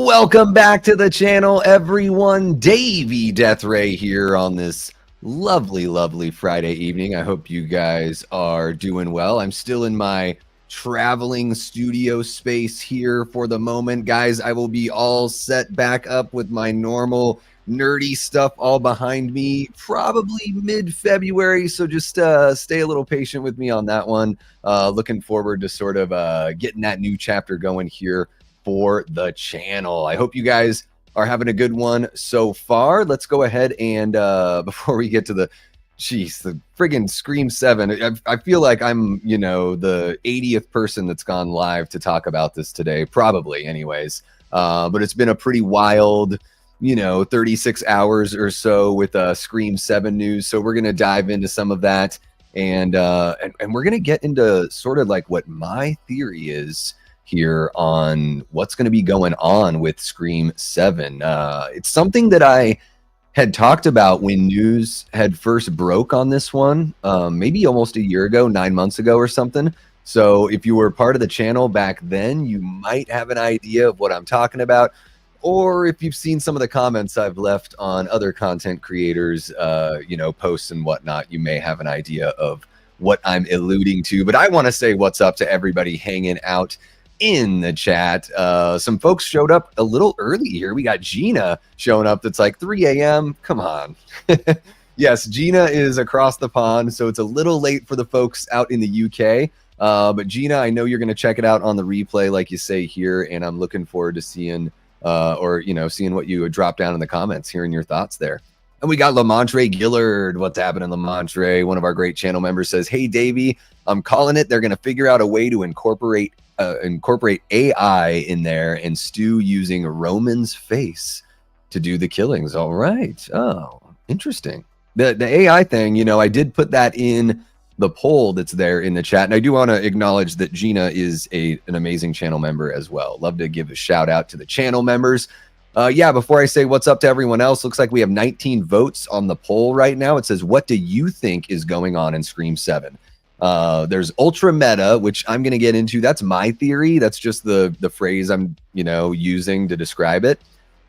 Welcome back to the channel, everyone. Davey Death Ray here on this lovely Friday evening. I hope you guys are doing well. I'm still in my traveling studio space here for the moment. Guys, I will be all set back up with my normal nerdy stuff all behind me, probably mid-February, so just stay a little patient with me on that one. Looking forward to sort of getting that new chapter going here for the channel. I hope you guys are having a good one so far. Let's go ahead and before we get to the friggin' Scream 7, I feel like I'm, the 80th person that's gone live to talk about this today, probably anyways. But it's been a pretty wild, 36 hours or so with Scream 7 news. So we're going to dive into some of that and we're going to get into sort of like what my theory is here on what's going to be going on with Scream 7. It's something that I had talked about when news had first broke on this one, maybe almost a year ago, 9 months ago or something. So if you were part of the channel back then, you might have an idea of what I'm talking about. Or if you've seen some of the comments I've left on other content creators, posts and whatnot, you may have an idea of what I'm alluding to. But I want to say what's up to everybody hanging out in the chat. Some folks showed up a little early here. We got Gina showing up. That's like 3 a.m. Come on. Yes, Gina is across the pond, so it's a little late for the folks out in the UK. But Gina, I know you're going to check it out on the replay, like you say here, and I'm looking forward to seeing seeing what you would drop down in the comments, hearing your thoughts there. And we got Lamontre Gillard. What's happening, Lamontre? One of our great channel members says, "Hey, Davey, I'm calling it. They're going to figure out a way to incorporate AI in there and Stu using Roman's face to do the killings." All right. Oh, interesting. The AI thing, I did put that in the poll that's there in the chat. And I do want to acknowledge that Gina is an amazing channel member as well. Love to give a shout out to the channel members. Before I say what's up to everyone else, looks like we have 19 votes on the poll right now. It says, what do you think is going on in Scream 7? There's ultra meta, which I'm going to get into. That's my theory. That's just the phrase I'm, using to describe it.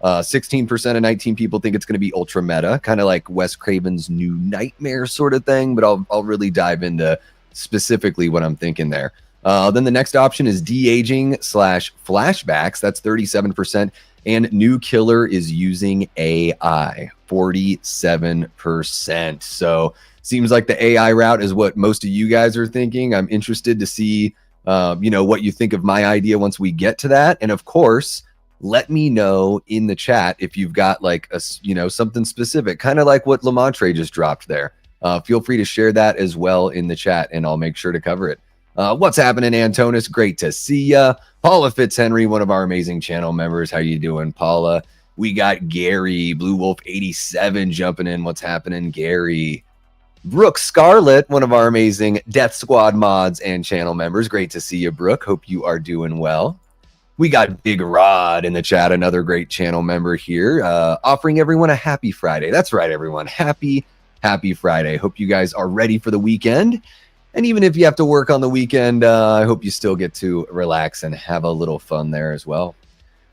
16% of 19 people think it's going to be ultra meta, kind of like Wes Craven's New Nightmare sort of thing. But I'll really dive into specifically what I'm thinking there. Then the next option is de-aging / flashbacks. That's 37%. And new killer is using AI, 47%. So seems like the AI route is what most of you guys are thinking. I'm interested to see, what you think of my idea once we get to that. And of course, let me know in the chat if you've got like something specific, kind of like what Lamontre just dropped there. Feel free to share that as well in the chat, and I'll make sure to cover it. What's happening, Antonis? Great to see ya. Paula Fitzhenry, one of our amazing channel members. How you doing, Paula? We got Gary, Blue Wolf 87 jumping in. What's happening, Gary? Brooke Scarlett, one of our amazing Death Squad mods and channel members. Great to see you, Brooke. Hope you are doing well. We got Big Rod in the chat, another great channel member here, offering everyone a happy Friday. That's right, everyone. Happy Friday. Hope you guys are ready for the weekend. And even if you have to work on the weekend, I hope you still get to relax and have a little fun there as well.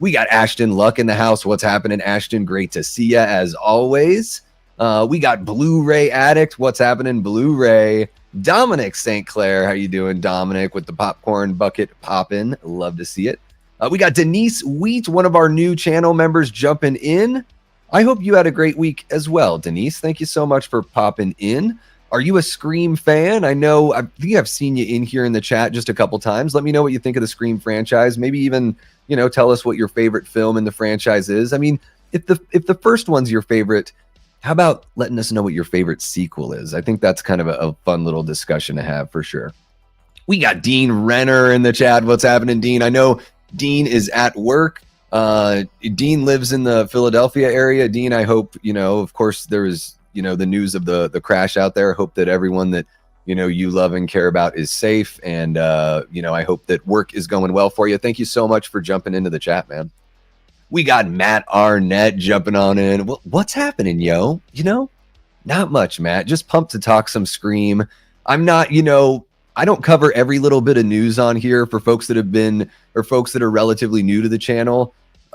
We got Ashton Luck in the house. What's happening, Ashton? Great to see you as always. We got Blu-ray Addict. What's happening, Blu-ray? Dominic St. Clair. How you doing, Dominic, with the popcorn bucket popping? Love to see it. We got Denise Wheat, one of our new channel members, jumping in. I hope you had a great week as well, Denise. Thank you so much for popping in. Are you a Scream fan? I think I've seen you in here in the chat just a couple times. Let me know what you think of the Scream franchise. Maybe even, tell us what your favorite film in the franchise is. I mean, if the first one's your favorite, how about letting us know what your favorite sequel is? I think that's kind of a fun little discussion to have for sure. We got Dean Renner in the chat. What's happening, Dean? I know Dean is at work. Dean lives in the Philadelphia area. Dean, I hope, of course, there is, the news of the crash out there. I hope that everyone that, you love and care about is safe. And, I hope that work is going well for you. Thank you so much for jumping into the chat, man. We got Matt Arnett jumping on in. What's happening, yo? Not much, Matt. Just pumped to talk some Scream. I'm not, I don't cover every little bit of news on here for folks that have been, or folks that are relatively new to the channel.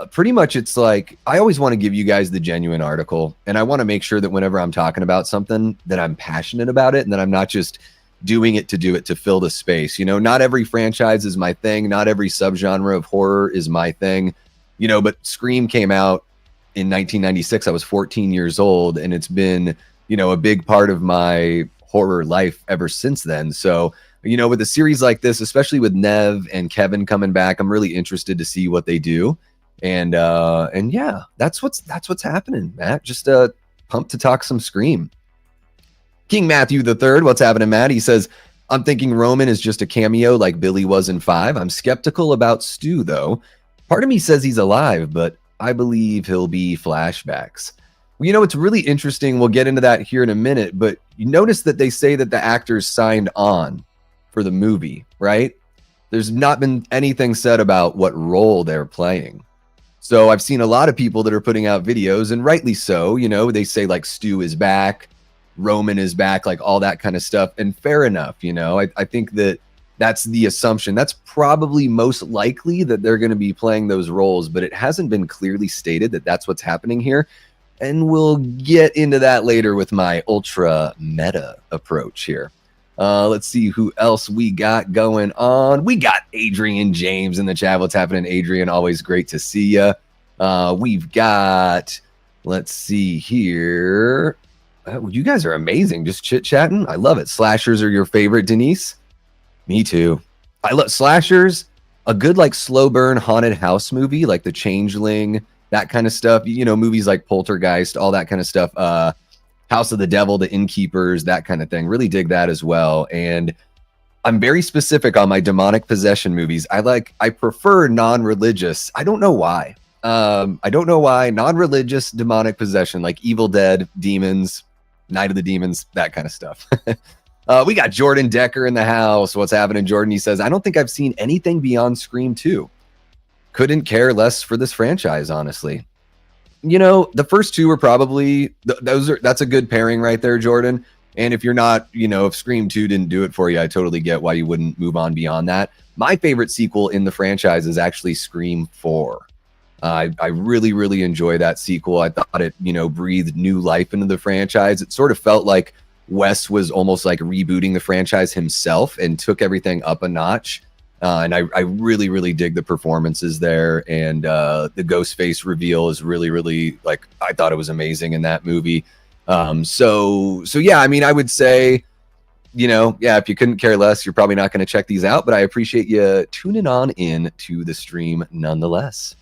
pretty much it's like, I always want to give you guys the genuine article, and I want to make sure that whenever I'm talking about something that I'm passionate about it, and that I'm not just doing it to fill the space. Not every franchise is my thing. Not every subgenre of horror is my thing, but Scream came out in 1996. I was 14 years old, and it's been, a big part of my horror life ever since then. So, with a series like this, especially with Neve and Kevin coming back, I'm really interested to see what they do. And yeah, that's what's happening, Matt. Just pumped to talk some Scream. King Matthew III, what's happening, Matt? He says, I'm thinking Roman is just a cameo like Billy was in 5. I'm skeptical about Stu, though. Part of me says he's alive, but I believe he'll be flashbacks. Well, it's really interesting. We'll get into that here in a minute, but you notice that they say that the actors signed on for the movie, right? There's not been anything said about what role they're playing. So I've seen a lot of people that are putting out videos, and rightly so, they say like Stu is back, Roman is back, like all that kind of stuff. And fair enough, I think that's the assumption. That's probably most likely that they're going to be playing those roles, but it hasn't been clearly stated that that's what's happening here. And we'll get into that later with my ultra meta approach here. Let's see who else we got going on. We got Adrian James in the chat. What's happening, Adrian? Always great to see you. We've got, let's see here. You guys are amazing. Just chit-chatting. I love it. Slashers are your favorite, Denise? Me too. I love slashers. A good like slow burn haunted house movie, like The Changeling, that kind of stuff. Movies like Poltergeist, all that kind of stuff. House of the Devil, The Innkeepers, that kind of thing. Really dig that as well. And I'm very specific on my demonic possession movies. I prefer non-religious. I don't know why. Non-religious demonic possession, like Evil Dead, Demons, Night of the Demons, that kind of stuff. We got Jordan Decker in the house. What's happening, Jordan? He says, I don't think I've seen anything beyond Scream 2. Couldn't care less for this franchise, honestly. The first two were probably that's a good pairing right there, Jordan. And if you're not, if Scream 2 didn't do it for you, I totally get why you wouldn't move on beyond that. My favorite sequel in the franchise is actually Scream 4. I really, really enjoy that sequel. I thought it, breathed new life into the franchise. It sort of felt like Wes was almost like rebooting the franchise himself and took everything up a notch. And I really, really dig the performances there. And the Ghostface reveal is really, really, like, I thought it was amazing in that movie. So yeah, I would say, if you couldn't care less, you're probably not going to check these out, but I appreciate you tuning on in to the stream nonetheless.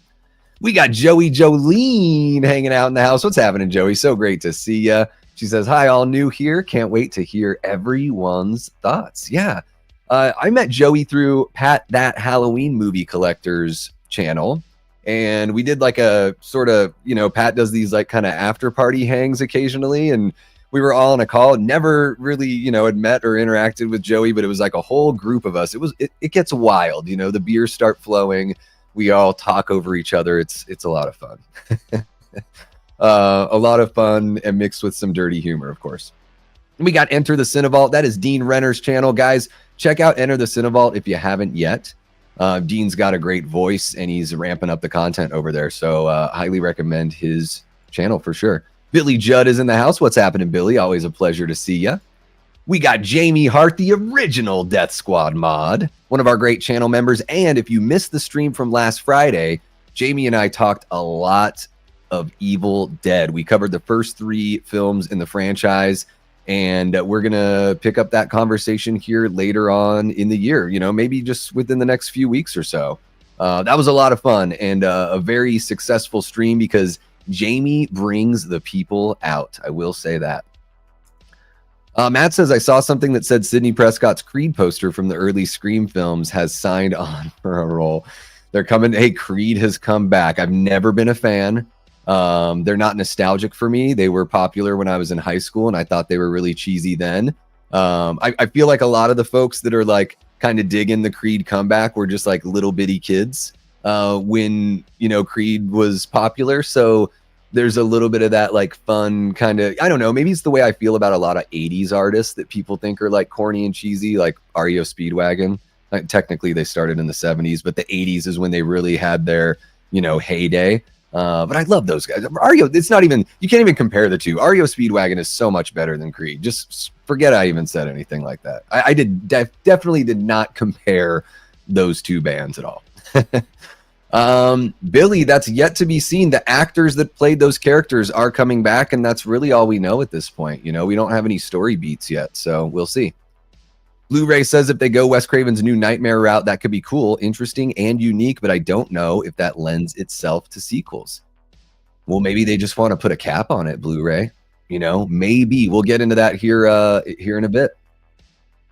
We got Joey Jolene hanging out in the house. What's happening, Joey? So great to see you. She says, hi, all new here. Can't wait to hear everyone's thoughts. Yeah. I met Joey through Pat That Halloween Movie Collectors channel. And we did like a sort of, Pat does these like kind of after party hangs occasionally. And we were all on a call. Never really, had met or interacted with Joey, but it was like a whole group of us. It gets wild. The beers start flowing. We all talk over each other. It's a lot of fun. A lot of fun and mixed with some dirty humor, of course. We got Enter the Cinevault. That is Dean Renner's channel. Guys, check out Enter the Cinevault if you haven't yet. Dean's got a great voice, and he's ramping up the content over there. So highly recommend his channel for sure. Billy Judd is in the house. What's happening, Billy? Always a pleasure to see you. We got Jamie Hart, the original Death Squad mod, one of our great channel members. And if you missed the stream from last Friday, Jamie and I talked a lot of Evil Dead. We covered the first 3 films in the franchise, and we're going to pick up that conversation here later on in the year, maybe just within the next few weeks or so. That was a lot of fun and a very successful stream because Jamie brings the people out. I will say that. Matt says, I saw something that said Sidney Prescott's Creed poster from the early Scream films has signed on for a role. They're coming. Hey, Creed has come back. I've never been a fan. They're not nostalgic for me. They were popular when I was in high school, and I thought they were really cheesy then. I feel like a lot of the folks that are like kind of digging the Creed comeback were just like little bitty kids when, Creed was popular. So there's a little bit of that like fun kind of, I don't know, maybe it's the way I feel about a lot of 80s artists that people think are like corny and cheesy, like REO Speedwagon. Like, technically they started in the 70s, but the 80s is when they really had their heyday. But I love those guys. REO, it's not even, you can't even compare the two. REO Speedwagon is so much better than Creed. Just forget I even said anything like that. I definitely did not compare those two bands at all. Billy, that's yet to be seen. The actors that played those characters are coming back, and that's really all we know at this point. We don't have any story beats yet, so we'll see. Blu-ray says if they go Wes Craven's New Nightmare route, that could be cool, interesting, and unique, but I don't know if that lends itself to sequels. Well, maybe they just want to put a cap on it, Blu-ray. Maybe. We'll get into that here in a bit.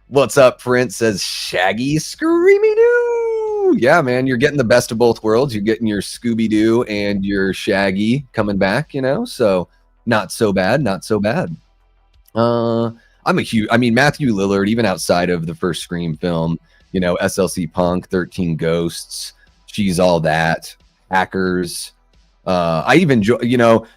What's up, Prince? Says Shaggy Screamy-Doo. Yeah, man, you're getting the best of both worlds. You're getting your Scooby-Doo and your Shaggy coming back, so not so bad, not so bad. Matthew Lillard, even outside of the first Scream film, SLC Punk, 13 Ghosts, She's All That, Hackers. I even,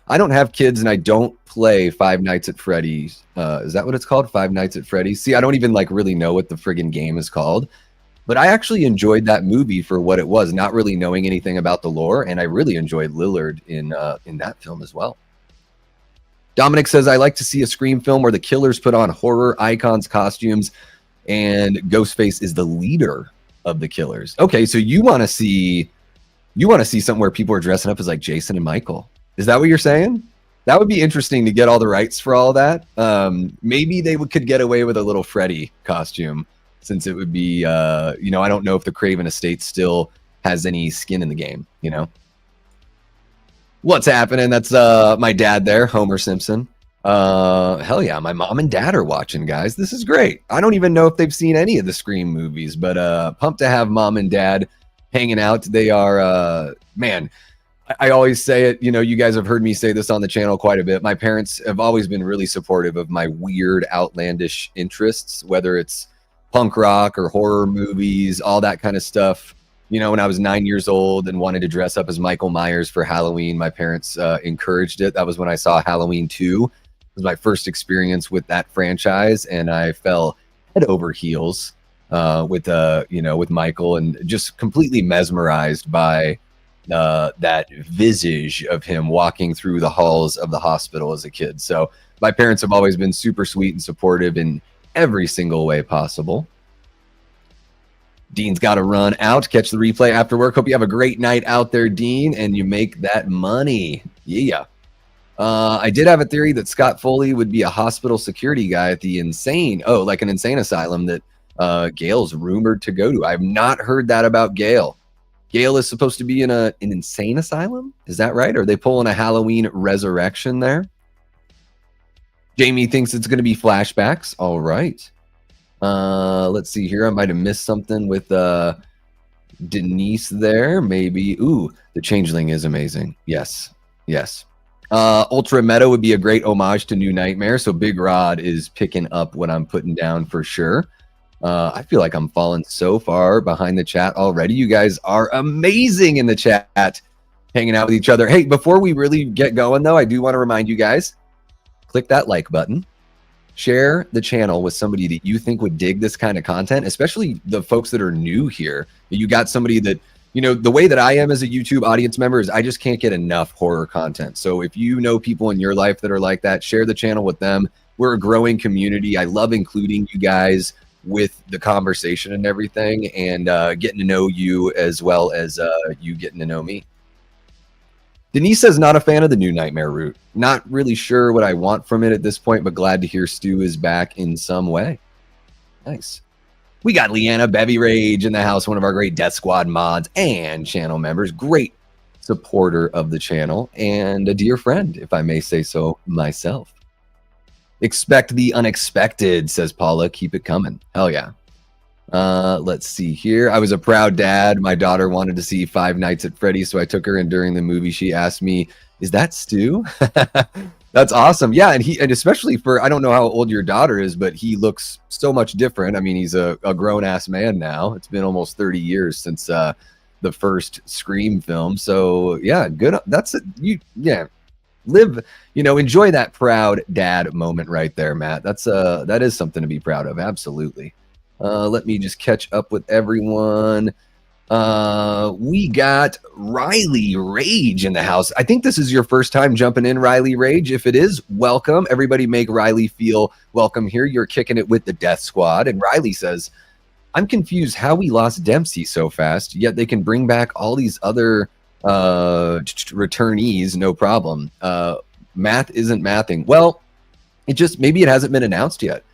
I don't have kids and I don't play Five Nights at Freddy's. Is that what it's called? Five Nights at Freddy's? See, I don't even really know what the friggin' game is called. But I actually enjoyed that movie for what it was, not really knowing anything about the lore. And I really enjoyed Lillard in that film as well. Dominic says, I like to see a Scream film where the killers put on horror icons costumes and Ghostface is the leader of the killers. Okay, so you want to see something where people are dressing up as like Jason and Michael. Is that what you're saying? That would be interesting to get all the rights for all that. Maybe they could get away with a little Freddy costume, since it would be, I don't know if the Craven estate still has any skin in the game, What's happening? That's my dad there, Homer Simpson. Hell yeah, my mom and dad are watching, guys. This is great. I don't even know if they've seen any of the Scream movies, but pumped to have mom and dad hanging out. They are, man, I always say it, you guys have heard me say this on the channel quite a bit. My parents have always been really supportive of my weird, outlandish interests, whether it's punk rock or horror movies, all that kind of stuff. When I was 9 years old and wanted to dress up as Michael Myers for Halloween, my parents encouraged it. That was when I saw Halloween 2. It was my first experience with that franchise, and I fell head over heels with Michael, and just completely mesmerized by that visage of him walking through the halls of the hospital as a kid. So my parents have always been super sweet and supportive in every single way possible. Dean's got to run out. Catch the replay after work. Hope you have a great night out there, Dean, and you make that money. Yeah. I did have a theory that Scott Foley would be a hospital security guy at the like an insane asylum that Gail's rumored to go to. I've not heard that about Gail. Gail is supposed to be in an insane asylum? Is that right? Are they pulling a Halloween resurrection there? Jamie thinks it's going to be flashbacks. All right. Let's see here. I might have missed something with Denise there. Maybe. Ooh, the Changeling is amazing. Yes. Ultra Meta would be a great homage to New Nightmare. So Big Rod is picking up what I'm putting down for sure. I feel like I'm falling so far behind the chat already. You guys are amazing in the chat, hanging out with each other. Hey, before we really get going, though, I do want to remind you guys, click that like button. Share the channel with somebody that you think would dig this kind of content, especially the folks that are new here. You got somebody that, the way that I am as a YouTube audience member is I just can't get enough horror content. So if you know people in your life that are like that, share the channel with them. We're a growing community. I love including you guys with the conversation and everything, and getting to know you as well as you getting to know me. Denise says not a fan of the New Nightmare route. Not really sure what I want from it at this point, but glad to hear Stu is back in some way. Nice. We got Leanna Bevy Rage in the house, one of our great Death Squad mods and channel members. Great supporter of the channel and a dear friend, if I may say so myself. Expect the unexpected, says Paula. Keep it coming. Hell yeah. Let's see here. I was a proud dad. My daughter wanted to see Five Nights at Freddy's, so I took her, and during the movie she asked me, is that Stu? That's awesome. Yeah, and especially for, I don't know how old your daughter is, but he looks so much different. I mean, he's a grown-ass man now. It's been almost 30 years since the first Scream film. So yeah, good. That's it. Live, enjoy that proud dad moment right there, Matt. That is something to be proud of. Absolutely. Let me just catch up with everyone. We got Riley Rage in the house. I think this is your first time jumping in, Riley Rage. If it is, welcome. Everybody make Riley feel welcome here. You're kicking it with the Death Squad. And Riley says, I'm confused how we lost Dempsey so fast, yet they can bring back all these other returnees, no problem. Math isn't mathing. Well, maybe it hasn't been announced yet.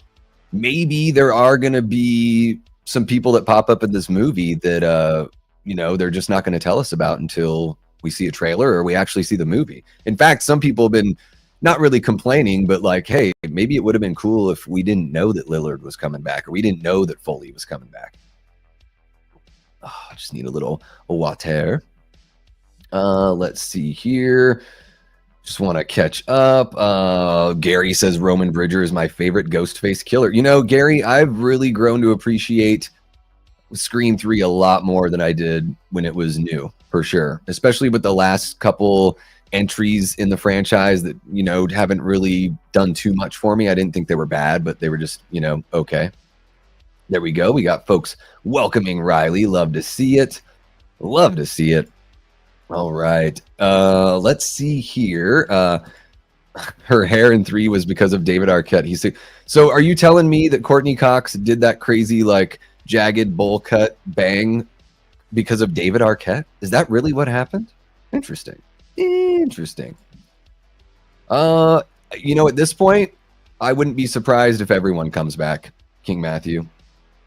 Maybe there are going to be some people that pop up in this movie that they're just not going to tell us about until we see a trailer or we actually see the movie. In fact, some people have been not really complaining, but like, hey, maybe it would have been cool if we didn't know that Lillard was coming back, or we didn't know that Foley was coming back. I just need a little water. Let's see here. Just want to catch up. Gary says Roman Bridger is my favorite Ghostface killer. You know, Gary, I've really grown to appreciate Scream 3 a lot more than I did when it was new, for sure. Especially with the last couple entries in the franchise that, haven't really done too much for me. I didn't think they were bad, but they were just, okay. There we go. We got folks welcoming Riley. Love to see it. Love to see it. All right. Let's see here. Her hair in 3 was because of David Arquette. So are you telling me that Courteney Cox did that crazy, like, jagged bowl cut bang because of David Arquette? Is that really what happened? Interesting. At this point, I wouldn't be surprised if everyone comes back, King Matthew.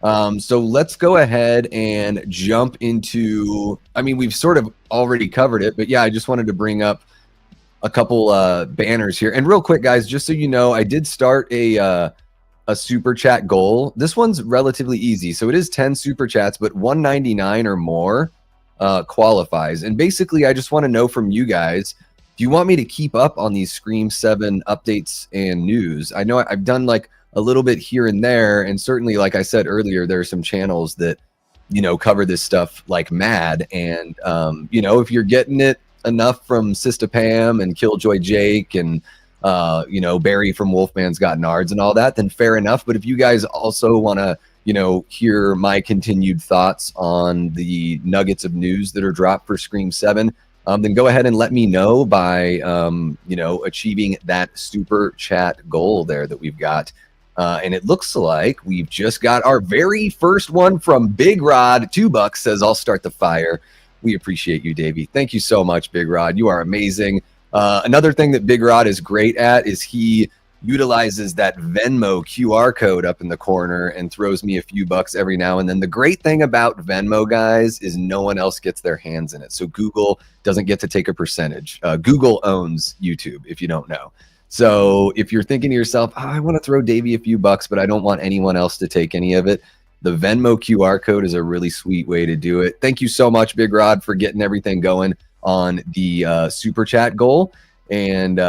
So let's go ahead and jump into, we've sort of already covered it, but yeah, I just wanted to bring up a couple banners here. And real quick, guys, just so you know, I did start a super chat goal. This one's relatively easy. So it is 10 super chats, but 199 or more qualifies. And basically, I just want to know from you guys, do you want me to keep up on these Scream 7 updates and news? I know I've done like a little bit here and there, and certainly, like I said earlier, there are some channels that cover this stuff like mad. And if you're getting it enough from Sista Pam and Killjoy Jake and Barry from Wolfman's Got Nards and all that, then fair enough. But if you guys also want to hear my continued thoughts on the nuggets of news that are dropped for Scream 7, then go ahead and let me know by achieving that super chat goal there that we've got. And it looks like we've just got our very first one from Big Rod. $2 says, I'll start the fire. We appreciate you, Davey. Thank you so much, Big Rod. You are amazing. Another thing that Big Rod is great at is he utilizes that Venmo QR code up in the corner and throws me a few bucks every now and then. The great thing about Venmo, guys, is no one else gets their hands in it. So Google doesn't get to take a percentage. Google owns YouTube, if you don't know. So if you're thinking to yourself, I want to throw Davey a few bucks, but I don't want anyone else to take any of it, the Venmo QR code is a really sweet way to do it. Thank you so much, Big Rod, for getting everything going on the super chat goal. And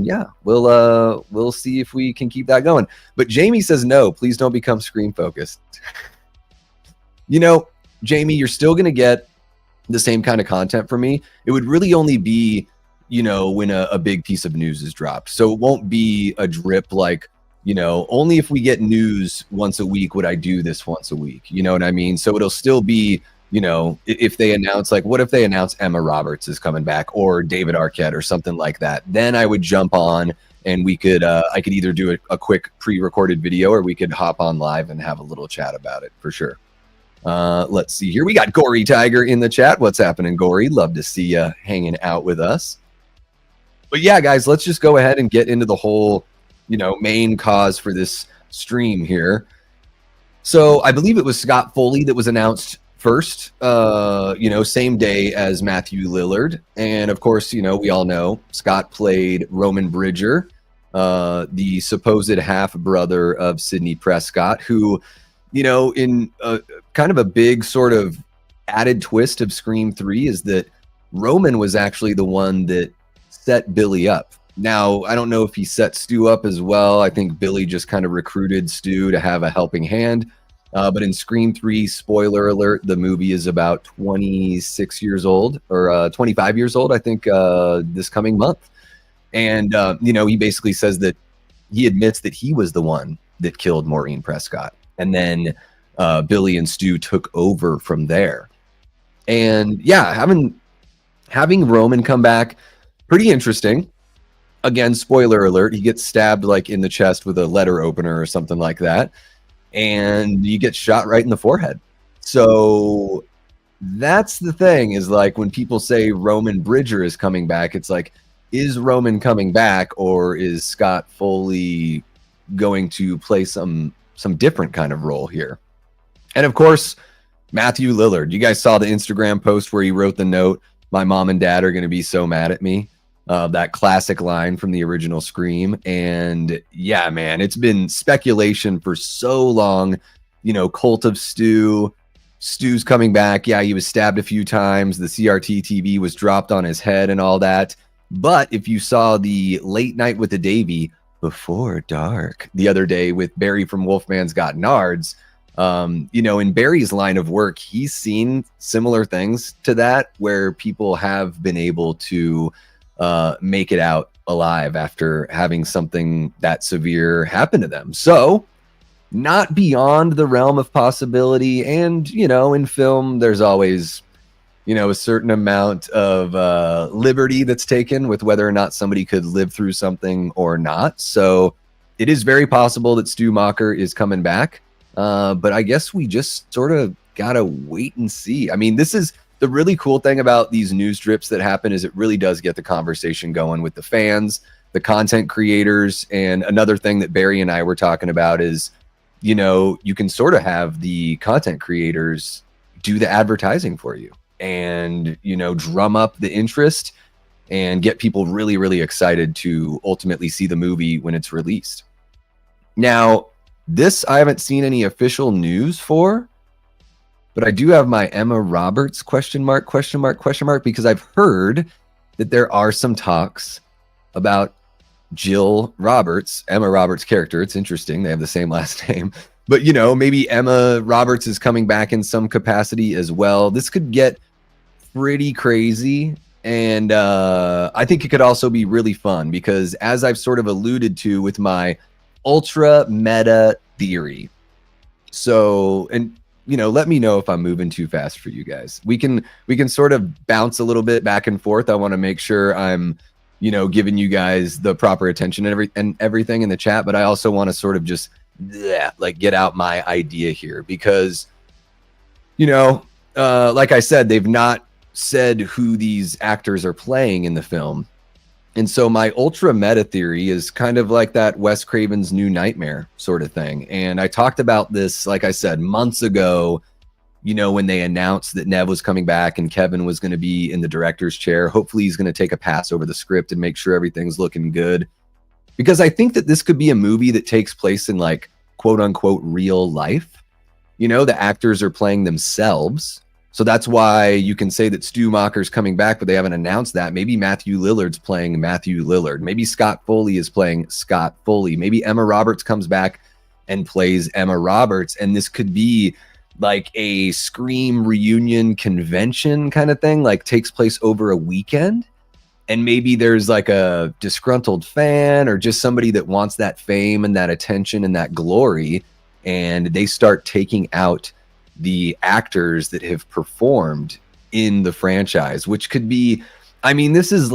yeah, we'll see if we can keep that going. But Jamie says, no, please don't become Scream focused. Jamie, you're still going to get the same kind of content from me. It would really only be when a big piece of news is dropped. So it won't be a drip like, only if we get news once a week would I do this once a week. You know what I mean? So it'll still be, if they announce, like, what if they announce Emma Roberts is coming back or David Arquette or something like that? Then I would jump on and we could, I could either do a quick pre-recorded video or we could hop on live and have a little chat about it for sure. Let's see here. We got Gory Tiger in the chat. What's happening, Gory? Love to see you hanging out with us. But yeah, guys, let's just go ahead and get into the whole, main cause for this stream here. So I believe it was Scott Foley that was announced first, same day as Matthew Lillard. And of course, we all know Scott played Roman Bridger, the supposed half-brother of Sidney Prescott, who, in a kind of a big sort of added twist of Scream 3 is that Roman was actually the one that set Billy up. Now, I don't know if he set Stu up as well. I think Billy just kind of recruited Stu to have a helping hand. But in Scream 3, spoiler alert, the movie is about 26 years old or 25 years old, I think, this coming month. And, he basically says that he admits that he was the one that killed Maureen Prescott. And then Billy and Stu took over from there. And yeah, having Roman come back, pretty interesting. Again, spoiler alert, he gets stabbed like in the chest with a letter opener or something like that, and he gets shot right in the forehead. So that's the thing, is like when people say Roman Bridger is coming back, it's like, is Roman coming back, or is Scott Foley going to play some different kind of role here? And of course, Matthew Lillard. You guys saw the Instagram post where he wrote the note, "My mom and dad are going to be so mad at me." That classic line from the original Scream. And yeah, man, it's been speculation for so long. You know, Cult of Stu. Stu's coming back. Yeah, he was stabbed a few times. The CRT TV was dropped on his head and all that. But if you saw the Late Night with the Davy Before Dark the other day with Barry from Wolfman's Got Nards, you know, in Barry's line of work, he's seen similar things to that, where people have been able to make it out alive after having something that severe happen to them. So not beyond the realm of possibility. And, you know, in film, there's always, you know, a certain amount of liberty that's taken with whether or not somebody could live through something or not. So it is very possible that Stu Macher is coming back. But I guess we just sort of gotta wait and see. I mean, this is the really cool thing about these news drips that happen, is it really does get the conversation going with the fans, the content creators. And another thing that Barry and I were talking about is, you know, you can sort of have the content creators do the advertising for you and, you know, drum up the interest and get people really, really excited to ultimately see the movie when it's released. Now, this I haven't seen any official news for, but I do have my Emma Roberts question mark, because I've heard that there are some talks about Jill Roberts, Emma Roberts' character. It's interesting. They have the same last name. But, you know, maybe Emma Roberts is coming back in some capacity as well. This could get pretty crazy. And I think it could also be really fun because, as I've sort of alluded to with my ultra meta theory. So, and you know, let me know if I'm moving too fast for you guys. We can sort of bounce a little bit back and forth. I want to make sure I'm, you know, giving you guys the proper attention and everything in the chat, but I also want to sort of just like get out my idea here because, you know, like I said, they've not said who these actors are playing in the film. And so my ultra meta theory is kind of like that Wes Craven's New Nightmare sort of thing. And I talked about this, like I said, months ago, you know, when they announced that Neve was coming back and Kevin was going to be in the director's chair. Hopefully he's going to take a pass over the script and make sure everything's looking good. Because I think that this could be a movie that takes place in like quote unquote real life. You know, the actors are playing themselves. So that's why you can say that Stu Macher's coming back, but they haven't announced that. Maybe Matthew Lillard's playing Matthew Lillard. Maybe Scott Foley is playing Scott Foley. Maybe Emma Roberts comes back and plays Emma Roberts. And this could be like a Scream reunion convention kind of thing, like takes place over a weekend. And maybe there's like a disgruntled fan or just somebody that wants that fame and that attention and that glory. And they start taking out the actors that have performed in the franchise, which could be, I mean, this is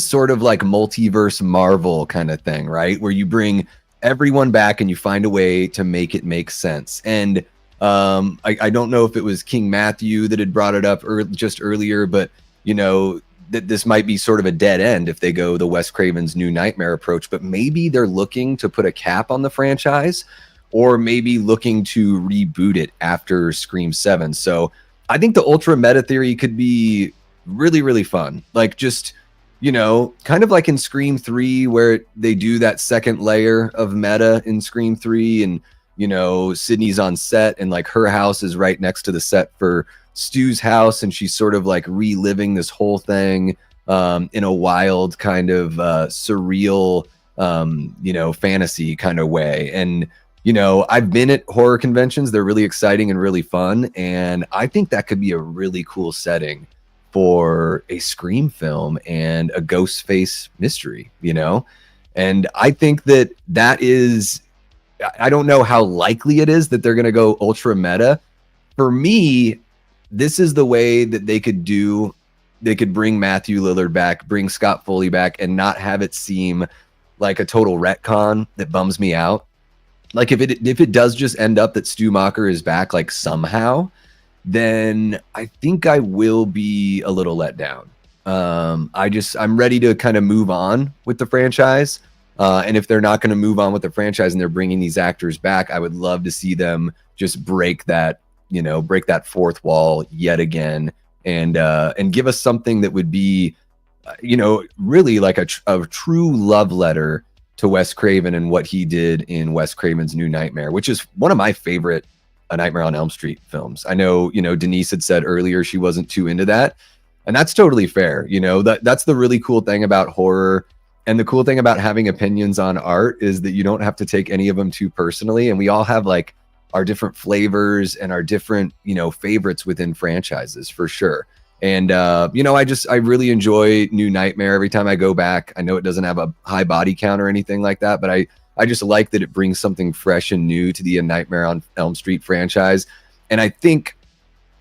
sort of like multiverse Marvel kind of thing, right? Where you bring everyone back and you find a way to make it make sense. And I don't know if it was King Matthew that had brought it up just earlier, but you know, that this might be sort of a dead end if they go the Wes Craven's New Nightmare approach, but maybe they're looking to put a cap on the franchise, or maybe looking to reboot it after Scream VII. So I think the ultra meta theory could be really, really fun. Like just, you know, kind of like in Scream 3 where they do that second layer of meta in Scream 3 and, you know, Sydney's on set and like her house is right next to the set for Stu's house. And she's sort of like reliving this whole thing in a wild kind of surreal, you know, fantasy kind of way. And, you know, I've been at horror conventions. They're really exciting and really fun. And I think that could be a really cool setting for a Scream film and a Ghostface mystery, you know? And I think that is, I don't know how likely it is that they're going to go ultra meta. For me, this is the way that they could bring Matthew Lillard back, bring Scott Foley back, and not have it seem like a total retcon that bums me out. Like if it does just end up that Stu Macher is back like somehow, then I think I will be a little let down. I'm ready to kind of move on with the franchise. And if they're not going to move on with the franchise and they're bringing these actors back, I would love to see them just break that fourth wall yet again and give us something that would be, really like a true love letter to Wes Craven and what he did in Wes Craven's New Nightmare, which is one of my favorite A Nightmare on Elm Street films. I know, Denise had said earlier she wasn't too into that, and that's totally fair. That's the really cool thing about horror. And the cool thing about having opinions on art is that you don't have to take any of them too personally. And we all have like our different flavors and our different, favorites within franchises for sure. And, I really enjoy New Nightmare every time I go back. I know it doesn't have a high body count or anything like that, but I just like that it brings something fresh and new to the Nightmare on Elm Street franchise. And I think,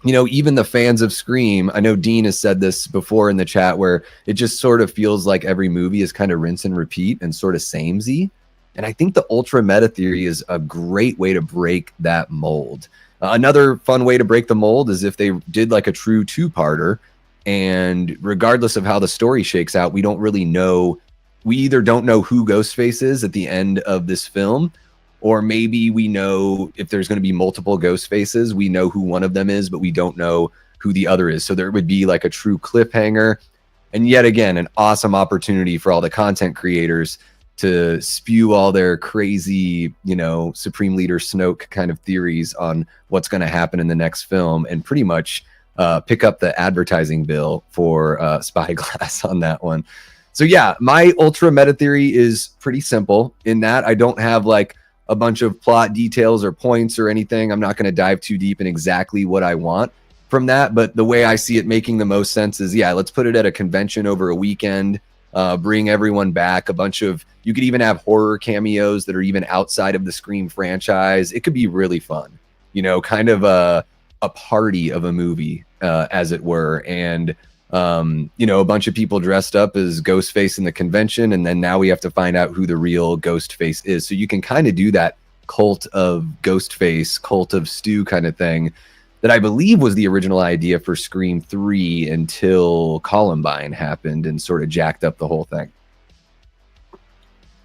even the fans of Scream, I know Dean has said this before in the chat, where it just sort of feels like every movie is kind of rinse and repeat and sort of samey. And I think the ultra meta theory is a great way to break that mold. Another fun way to break the mold is if they did like a true two-parter, and regardless of how the story shakes out, we don't really know. We either don't know who Ghostface is at the end of this film, or maybe we know if there's going to be multiple Ghostfaces, we know who one of them is, but we don't know who the other is. So there would be like a true cliffhanger. And yet again, an awesome opportunity for all the content creators to spew all their crazy, Supreme Leader Snoke kind of theories on what's going to happen in the next film, and pretty much pick up the advertising bill for Spyglass on that one. So yeah, my ultra meta theory is pretty simple in that I don't have like a bunch of plot details or points or anything. I'm not going to dive too deep in exactly what I want from that, but the way I see it making the most sense is, yeah, let's put it at a convention over a weekend, bring everyone back, you could even have horror cameos that are even outside of the Scream franchise. It could be really fun, kind of a party of a movie, as it were. And, a bunch of people dressed up as Ghostface in the convention, and then now we have to find out who the real Ghostface is. So you can kind of do that cult of Ghostface, cult of Stu kind of thing that I believe was the original idea for Scream 3 until Columbine happened and sort of jacked up the whole thing.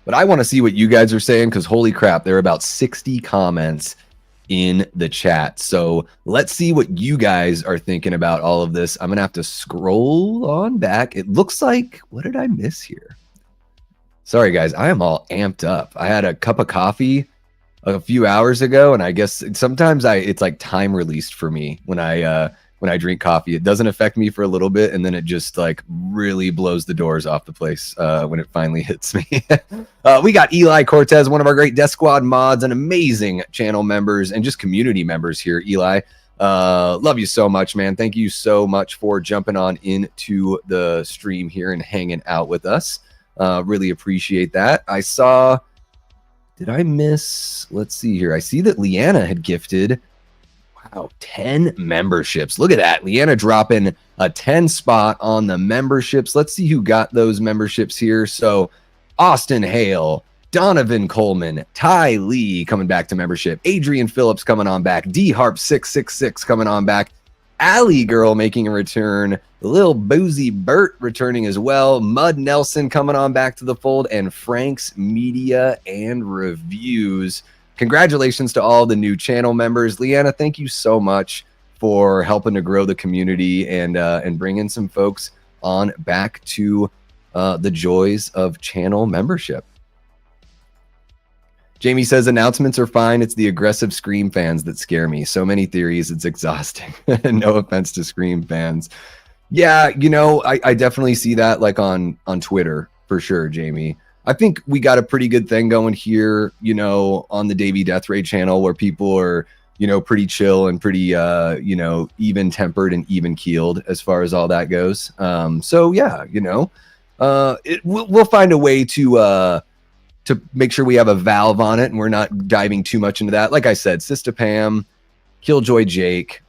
But I want to see what you guys are saying, because holy crap, there are about 60 comments in the chat. So let's see what you guys are thinking about all of this. I'm going to have to scroll on back. It looks like, what did I miss here? Sorry, guys. I am all amped up. I had a cup of coffee a few hours ago, and I guess sometimes it's like time released for me when I drink coffee. It doesn't affect me for a little bit, and then it just like really blows the doors off the place when it finally hits me. We got Eli Cortez, one of our great Death Squad mods and amazing channel members and just community members here. Eli, love you so much, man. Thank you so much for jumping on into the stream here and hanging out with us. Really appreciate that. Did I miss? Let's see here. I see that Leanna had gifted 10 memberships. Look at that. Leanna dropping a 10 spot on the memberships. Let's see who got those memberships here. So Austin Hale, Donovan Coleman, Ty Lee coming back to membership, Adrian Phillips coming on back, D Harp 666 coming on back, Alley Girl making a return, Lil Boozy Burt returning as well, Mud Nelson coming on back to the fold, and Frank's Media and Reviews. Congratulations to all the new channel members. Leanna, thank you so much for helping to grow the community and bringing some folks on back to the joys of channel membership. Jamie says announcements are fine. It's the aggressive Scream fans that scare me. So many theories, it's exhausting. No offense to Scream fans. Yeah, I definitely see that like on Twitter for sure, Jamie. I think we got a pretty good thing going here, on the Davey Death Ray channel, where people are, pretty chill and pretty, even tempered and even keeled as far as all that goes. So yeah, we'll find a way to make sure we have a valve on it and we're not diving too much into that. Like I said, Sister Pam, Killjoy Jake,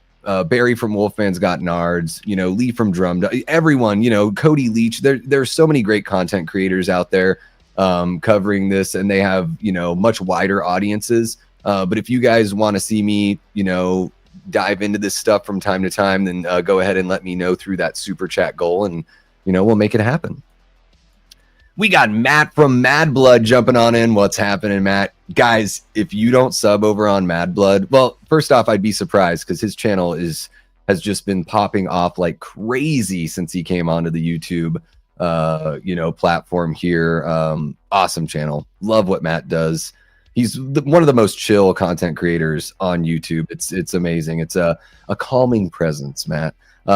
Barry from Wolfman's Got Nards, Lee from Drum, everyone, Cody Leach. There's so many great content creators out there covering this, and they have, much wider audiences. But if you guys want to see me, dive into this stuff from time to time, then go ahead and let me know through that super chat goal, and, we'll make it happen. We got Matt from Mad Blood jumping on in. What's happening, Matt? Guys, if you don't sub over on Mad Blood, well, first off, I'd be surprised because his channel has just been popping off like crazy since he came onto the YouTube, platform here. Awesome channel. Love what Matt does. He's one of the most chill content creators on YouTube. It's amazing. It's a calming presence, Matt.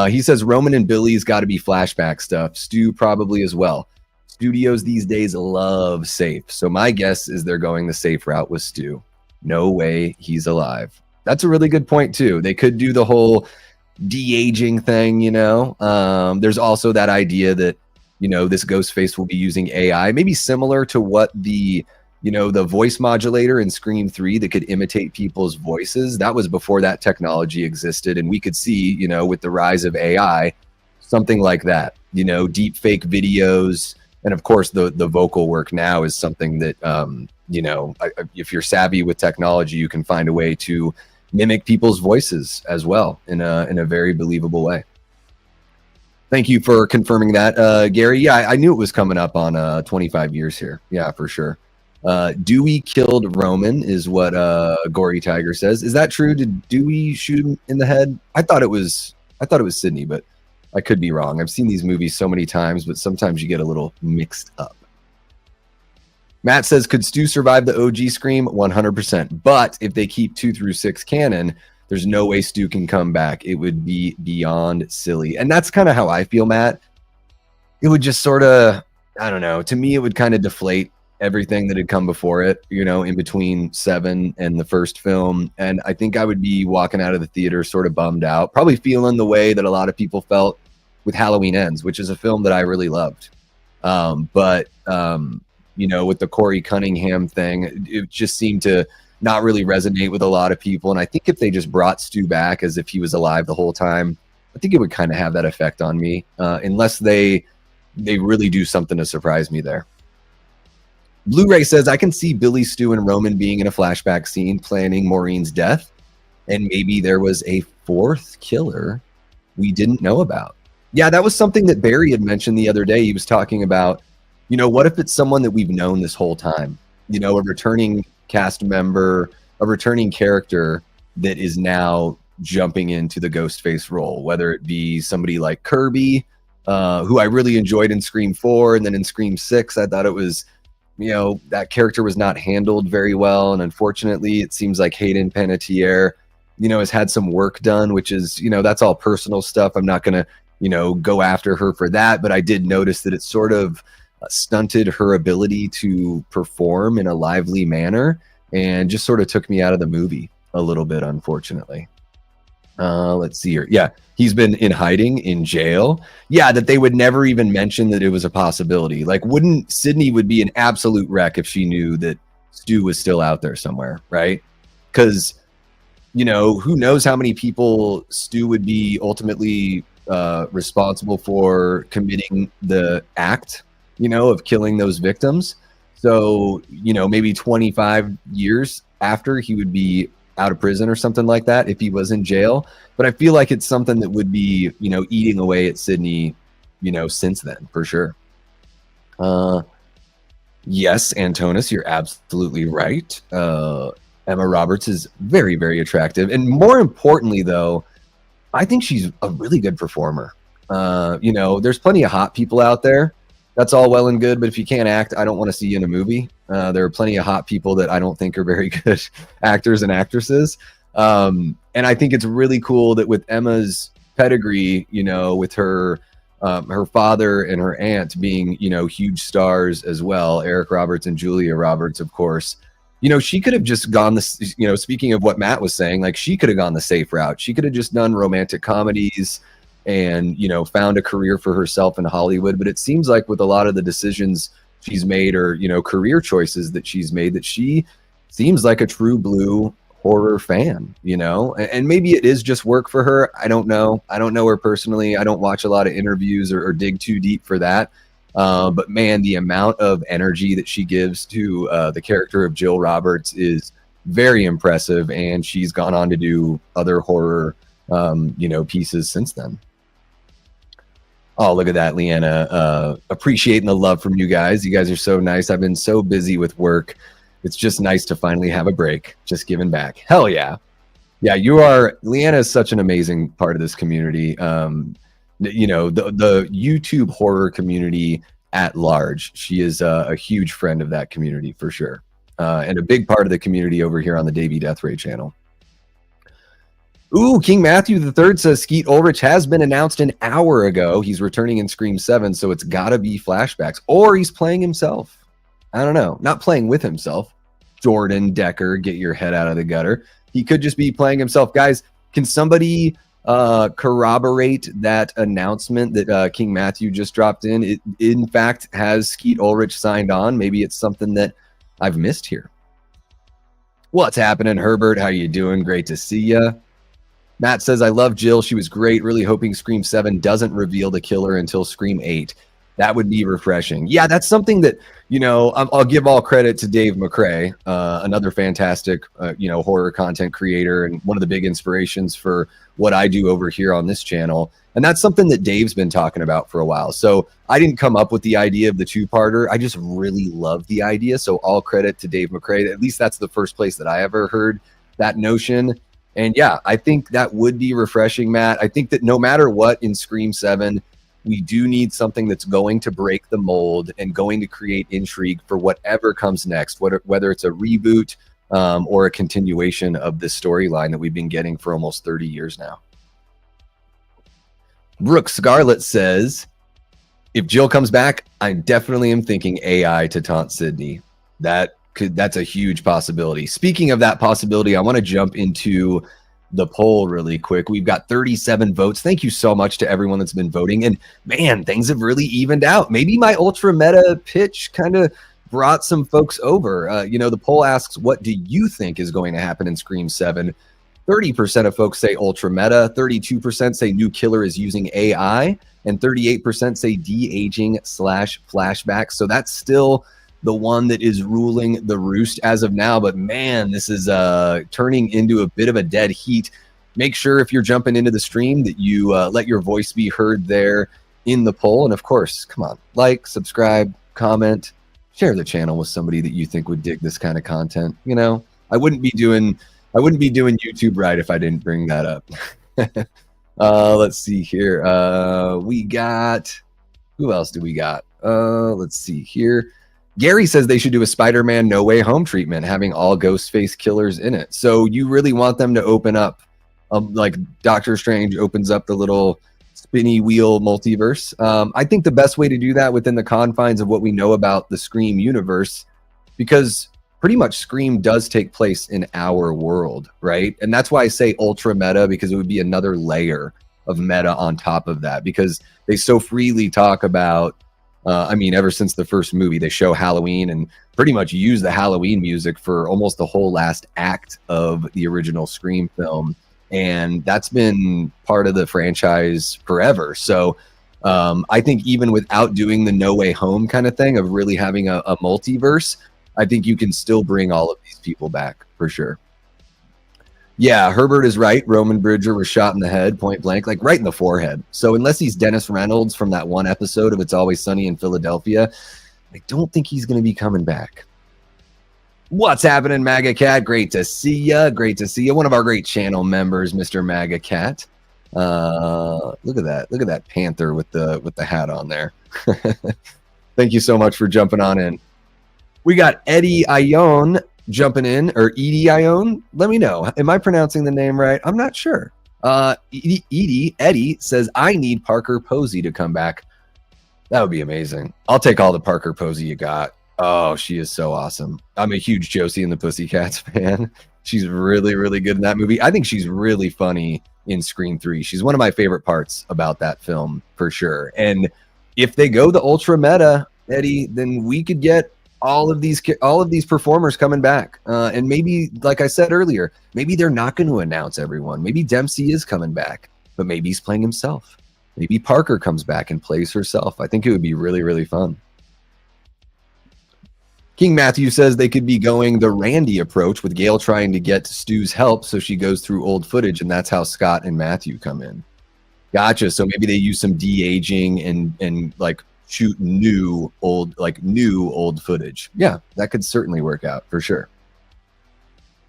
He says Roman and Billy's got to be flashback stuff. Stu probably as well. Studios these days love safe, so my guess is they're going the safe route with Stu. No way he's alive. That's a really good point too. They could do the whole de-aging thing, There's also that idea that, this Ghostface will be using AI, maybe similar to what the voice modulator in Scream 3 that could imitate people's voices. That was before that technology existed, and we could see, with the rise of AI, something like that, deep fake videos. And of course, the vocal work now is something that, if you're savvy with technology, you can find a way to mimic people's voices as well in a very believable way. Thank you for confirming that, Gary. Yeah, I knew it was coming up on 25 years here. Yeah, for sure. Dewey killed Roman is what Gory Tiger says. Is that true? Did Dewey shoot him in the head? I thought it was Sydney, but I could be wrong. I've seen these movies so many times, but sometimes you get a little mixed up. Matt says, could Stu survive the OG Scream? 100%. But if they keep 2 through 6 canon, there's no way Stu can come back. It would be beyond silly. And that's kind of how I feel, Matt. It would just sort of, I don't know. To me, it would kind of deflate everything that had come before it, in between 7 and the first film. And I think I would be walking out of the theater sort of bummed out, probably feeling the way that a lot of people felt with Halloween Ends, which is a film that I really loved. But with the Corey Cunningham thing, it just seemed to not really resonate with a lot of people. And I think if they just brought Stu back as if he was alive the whole time, I think it would kind of have that effect on me, unless they really do something to surprise me there. Blu-ray says, I can see Billy, Stu, and Roman being in a flashback scene planning Maureen's death, and maybe there was a 4th killer we didn't know about. Yeah, that was something that Barry had mentioned the other day. He was talking about, what if it's someone that we've known this whole time? A returning cast member, a returning character that is now jumping into the Ghostface role, whether it be somebody like Kirby, who I really enjoyed in Scream 4, and then in Scream 6, I thought it was, that character was not handled very well. And unfortunately, it seems like Hayden Panettiere, has had some work done, which is, that's all personal stuff. I'm not going to, go after her for that. But I did notice that it sort of stunted her ability to perform in a lively manner and just sort of took me out of the movie a little bit, unfortunately. Let's see here. Yeah, he's been in hiding in jail. Yeah, that they would never even mention that it was a possibility. Like, Sydney would be an absolute wreck if she knew that Stu was still out there somewhere, right? Because, who knows how many people Stu would be ultimately responsible for committing the act, of killing those victims. So, maybe 25 years after, he would be out of prison or something like that if he was in jail. But I feel like it's something that would be, eating away at Sydney, since then, for sure. Yes, Antonis, you're absolutely right. Emma Roberts is very, very attractive. And more importantly, though, I think she's a really good performer. There's plenty of hot people out there. That's all well and good, but if you can't act, I don't want to see you in a movie. There are plenty of hot people that I don't think are very good actors and actresses. And I think it's really cool that with Emma's pedigree, with her father and her aunt being, huge stars as well, Eric Roberts and Julia Roberts, of course, she could have just gone this, speaking of what Matt was saying, like she could have gone the safe route. She could have just done romantic comedies and, found a career for herself in Hollywood. But it seems like with a lot of the decisions she's made or, career choices that she's made, that she seems like a true blue horror fan, you know, and maybe it is just work for her. I don't know. I don't know her personally. I don't watch a lot of interviews or dig too deep for that. But man, the amount of energy that she gives to the character of Jill Roberts is very impressive. And she's gone on to do other horror, you know, pieces since then. Oh, look at that, Leanna. Appreciating the love from you guys. You guys are so nice. I've been so busy with work. It's just nice to finally have a break. Just giving back. Hell yeah. Yeah, you are. Leanna is such an amazing part of this community. You know, the YouTube horror community at large. She is a huge friend of that community for sure. And a big part of the community over here on the Davey Death Ray channel. Ooh, King Matthew III says Skeet Ulrich has been announced an hour ago. He's returning in Scream VII, so it's got to be flashbacks. Or he's playing himself. I don't know. Not playing with himself. Jordan Decker, get your head out of the gutter. He could just be playing himself. Guys, can somebody corroborate that announcement that King Matthew just dropped in? It, in fact, has Skeet Ulrich signed on. Maybe it's something that I've missed here. What's happening, Herbert? How you doing? Great to see you. Matt says, I love Jill. She was great. Really hoping Scream 7 doesn't reveal the killer until Scream 8. That would be refreshing. Yeah, that's something that, you know, I'll give all credit to Dave McCrae, another fantastic, you know, horror content creator and one of the big inspirations for what I do over here on this channel. And that's something that Dave's been talking about for a while. So I didn't come up with the idea of the two-parter. I just really love the idea. So all credit to Dave McCrae. At least that's the first place that I ever heard that notion. And yeah, I think that would be refreshing, Matt. I think that no matter what in Scream 7, we do need something that's going to break the mold and going to create intrigue for whatever comes next, whether it's a reboot or a continuation of this storyline that we've been getting for almost 30 years now. Brooke Scarlett says, if Jill comes back, I definitely am thinking AI to taunt Sydney. That's a huge possibility. Speaking of that possibility, I want to jump into the poll really quick. We've got 37 votes. Thank you so much to everyone that's been voting. And man, things have really evened out. Maybe my ultra meta pitch kind of brought some folks over. You know, the poll asks, what do you think is going to happen in Scream 7? 30% of folks say ultra meta, 32% say new killer is using AI, and 38% say de-aging / flashback. So that's still the one that is ruling the roost as of now. But man, this is turning into a bit of a dead heat. Make sure if you're jumping into the stream that you let your voice be heard there in the poll. And of course, come on, like, subscribe, comment, share the channel with somebody that you think would dig this kind of content. You know, I wouldn't be doing YouTube right if I didn't bring that up. Let's see here. We got, who else do we got? Let's see here. Gary says they should do a Spider-Man No Way Home treatment, having all Ghostface killers in it. So you really want them to open up, like Doctor Strange opens up the little spinny wheel multiverse. I think the best way to do that within the confines of what we know about the Scream universe, because pretty much Scream does take place in our world, right? And that's why I say ultra meta, because it would be another layer of meta on top of that, because they so freely talk about, I mean, ever since the first movie, they show Halloween and pretty much use the Halloween music for almost the whole last act of the original Scream film. And that's been part of the franchise forever. So I think even without doing the No Way Home kind of thing of really having a multiverse, I think you can still bring all of these people back for sure. Yeah, Herbert is right. Roman Bridger was shot in the head, point blank, like right in the forehead. So unless he's Dennis Reynolds from that one episode of It's Always Sunny in Philadelphia, I don't think he's going to be coming back. What's happening, MAGA Cat? Great to see ya. Great to see you. One of our great channel members, Mr. MAGA Cat. Look at that. Look at that panther with the hat on there. Thank you so much for jumping on in. We got Eddie Ione jumping in, or Edie Ione. Let me know. Am I pronouncing the name right? I'm not sure. Eddie says, I need Parker Posey to come back. That would be amazing. I'll take all the Parker Posey you got. Oh, she is so awesome. I'm a huge Josie and the Pussycats fan. She's really, really good in that movie. I think she's really funny in Scream 3. She's one of my favorite parts about that film, for sure. And if they go the ultra meta, Eddie, then we could get all of these performers coming back, and maybe, like I said earlier, maybe they're not going to announce everyone. Maybe Dempsey is coming back, but maybe he's playing himself. Maybe Parker comes back and plays herself. I think it would be really, really fun. King Matthew says they could be going the Randy approach with Gail trying to get Stu's help, so she goes through old footage, and that's how Scott and Matthew come in. Gotcha. So maybe they use some de-aging and like shoot new old footage. Yeah, that could certainly work out for sure.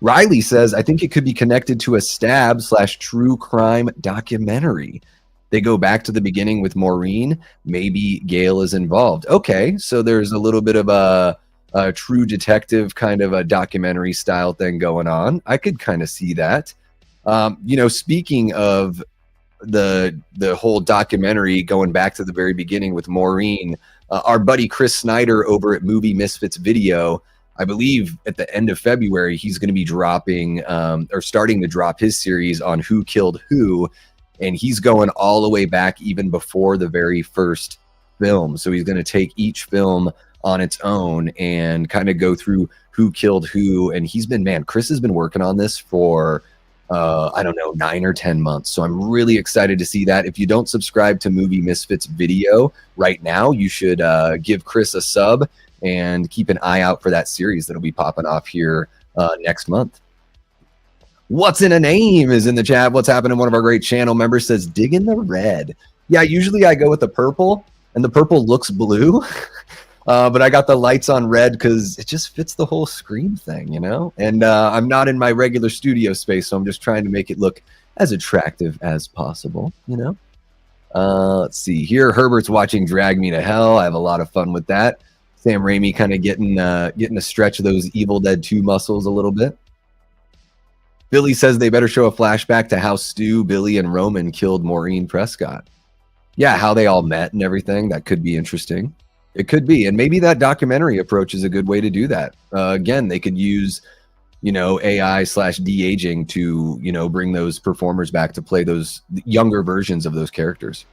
Riley says, I think it could be connected to a stab/true crime documentary. They go back to the beginning with Maureen. Maybe Gail is involved. Okay, so there's a little bit of a true detective kind of a documentary style thing going on. I could kind of see that. Speaking of the whole documentary going back to the very beginning with Maureen, our buddy Chris Snyder over at Movie Misfits Video, I believe at the end of February, he's going to be dropping or starting to drop his series on Who Killed Who, and he's going all the way back even before the very first film. So he's going to take each film on its own and kind of go through who killed who. And Chris has been working on this for I don't know, 9 or 10 months. So I'm really excited to see that. If you don't subscribe to Movie Misfits Video right now, you should give Chris a sub and keep an eye out for that series that'll be popping off here next month. What's in a name is in the chat. What's happening? One of our great channel members says, dig in the red. Yeah, usually I go with the purple, and the purple looks blue. But I got the lights on red because it just fits the whole Scream thing, And I'm not in my regular studio space, so I'm just trying to make it look as attractive as possible, Let's see here. Herbert's watching Drag Me to Hell. I have a lot of fun with that. Sam Raimi kind of getting to stretch those Evil Dead 2 muscles a little bit. Billy says they better show a flashback to how Stu, Billy, and Roman killed Maureen Prescott. Yeah, how they all met and everything. That could be interesting. It could be. And maybe that documentary approach is a good way to do that. Again, they could use, AI/de-aging to, bring those performers back to play those younger versions of those characters.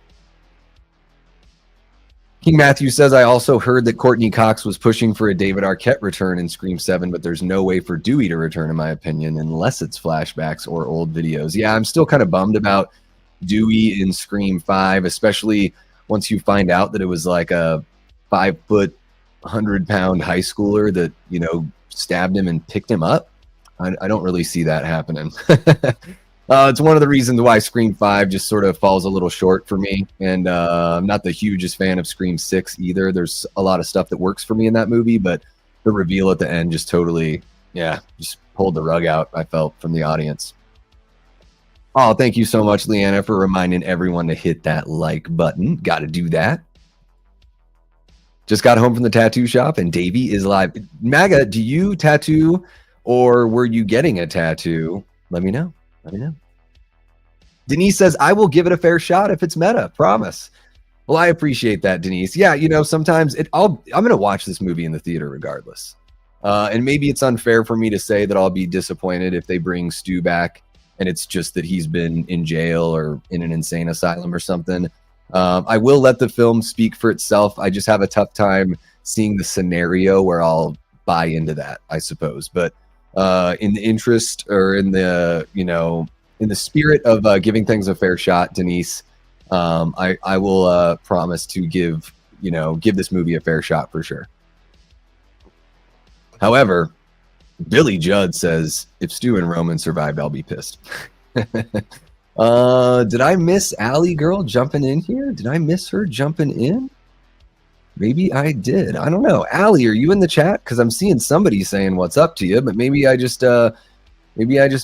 King Matthew says, I also heard that Courtney Cox was pushing for a David Arquette return in Scream 7, but there's no way for Dewey to return, in my opinion, unless it's flashbacks or old videos. Yeah, I'm still kind of bummed about Dewey in Scream 5, especially once you find out that it was like a 5-foot, 100-pound high schooler that, stabbed him and picked him up. I don't really see that happening. It's one of the reasons why Scream 5 just sort of falls a little short for me. And I'm not the hugest fan of Scream 6 either. There's a lot of stuff that works for me in that movie, but the reveal at the end just totally, just pulled the rug out, I felt, from the audience. Oh, thank you so much, Leanna, for reminding everyone to hit that like button. Got to do that. Just got home from the tattoo shop, and Davey is live. MAGA, do you tattoo, or were you getting a tattoo? Let me know. Denise says, I will give it a fair shot if it's meta. Promise. Well, I appreciate that, Denise. Yeah, sometimes I'm going to watch this movie in the theater regardless. And maybe it's unfair for me to say that I'll be disappointed if they bring Stu back and it's just that he's been in jail or in an insane asylum or something. I will let the film speak for itself. I just have a tough time seeing the scenario where I'll buy into that, I suppose. But in the interest, or in the in the spirit of giving things a fair shot, Denise, I will promise to give this movie a fair shot for sure. However, Billy Judd says, if Stu and Roman survived, I'll be pissed. Did I miss Allie Girl jumping in here? Did I miss her jumping in? Maybe I did. I don't know. Allie, are you in the chat? Because I'm seeing somebody saying what's up to you, but maybe I just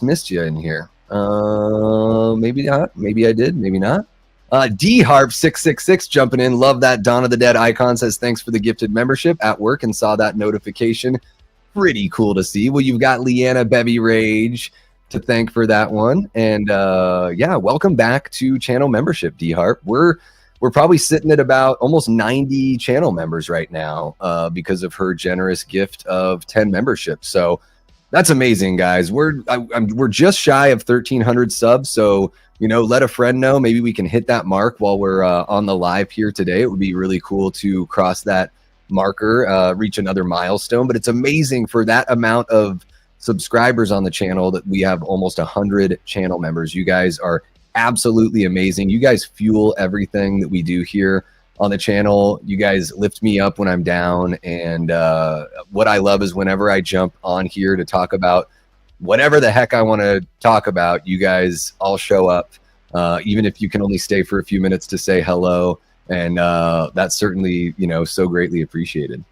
missed you in here. Maybe not. Maybe I did. Maybe not. D-Harp666 jumping in. Love that Dawn of the Dead icon. Says thanks for the gifted membership at work and saw that notification. Pretty cool to see. Well, you've got Leanna Bevy Rage to thank for that one. And welcome back to channel membership, D-Harp. We're probably sitting at about almost 90 channel members right now because of her generous gift of 10 memberships. So that's amazing, guys. We're just shy of 1,300 subs. So, let a friend know. Maybe we can hit that mark while we're on the live here today. It would be really cool to cross that marker, reach another milestone. But it's amazing for that amount of subscribers on the channel that we have almost 100 channel members. You guys are absolutely amazing. You guys fuel everything that we do here on the channel. You guys lift me up when I'm down. And what I love is whenever I jump on here to talk about whatever the heck I want to talk about, you guys all show up, even if you can only stay for a few minutes to say hello. And that's certainly, so greatly appreciated.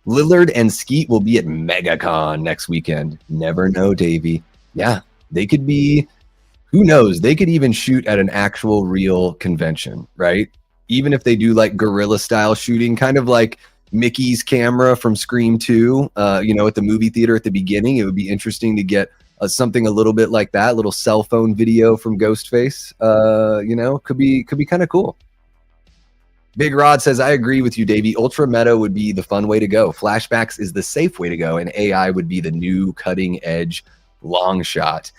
Lillard and Skeet will be at MegaCon next weekend. Never know, Davey. Yeah, they could be, who knows? They could even shoot at an actual real convention, right? Even if they do like guerrilla style shooting, kind of like Mickey's camera from Scream 2, at the movie theater at the beginning. It would be interesting to get something a little bit like that, little cell phone video from Ghostface. Could be kind of cool. Big Rod says, I agree with you, Davey. Ultra meta would be the fun way to go. Flashbacks is the safe way to go, and AI would be the new cutting edge long shot.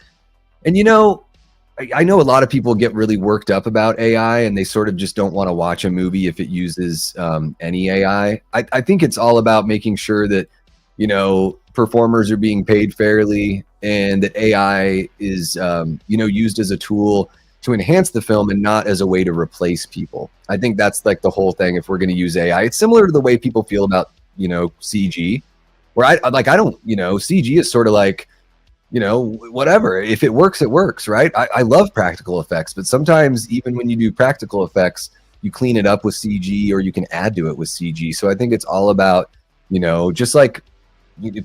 And I know a lot of people get really worked up about AI, and they sort of just don't want to watch a movie if it uses any AI. I think it's all about making sure that, performers are being paid fairly, and that AI is, used as a tool to enhance the film and not as a way to replace people. I think that's like the whole thing. If we're going to use AI, it's similar to the way people feel about, CG, where I don't, CG is sort of like, whatever. If it works, it works, right? I love practical effects, but sometimes even when you do practical effects, you clean it up with CG or you can add to it with CG. So I think it's all about, just like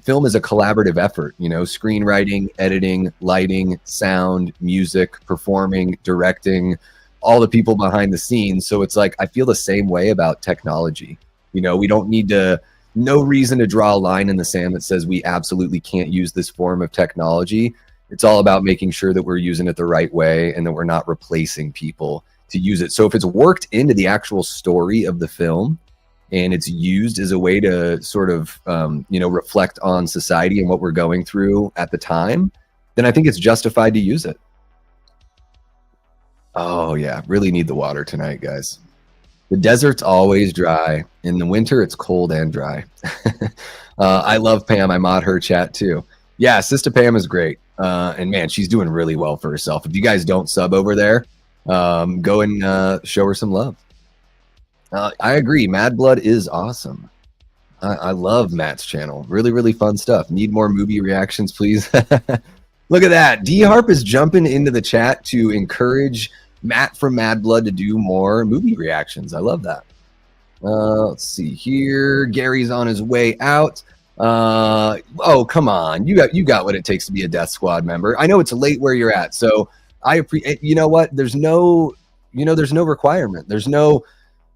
film is a collaborative effort, screenwriting, editing, lighting, sound, music, performing, directing, all the people behind the scenes. So it's like, I feel the same way about technology. We don't need to, no reason to draw a line in the sand that says we absolutely can't use this form of technology. It's all about making sure that we're using it the right way and that we're not replacing people to use it. So if it's worked into the actual story of the film and it's used as a way to sort of, reflect on society and what we're going through at the time, then I think it's justified to use it. Oh yeah, really need the water tonight, guys. The desert's always dry. In the winter, it's cold and dry. I love Pam. I mod her chat too. Yeah, Sister Pam is great. And man, she's doing really well for herself. If you guys don't sub over there, go and show her some love. I agree. Mad Blood is awesome. I love Matt's channel. Really, really fun stuff. Need more movie reactions, please. Look at that. D Harp is jumping into the chat to encourage Matt from Mad Blood to do more movie reactions. I love that. Let's see here. Gary's on his way out. Oh, come on. You got what it takes to be a Death Squad member. I know it's late where you're at, so I appreciate. You know what? There's no requirement. There's no.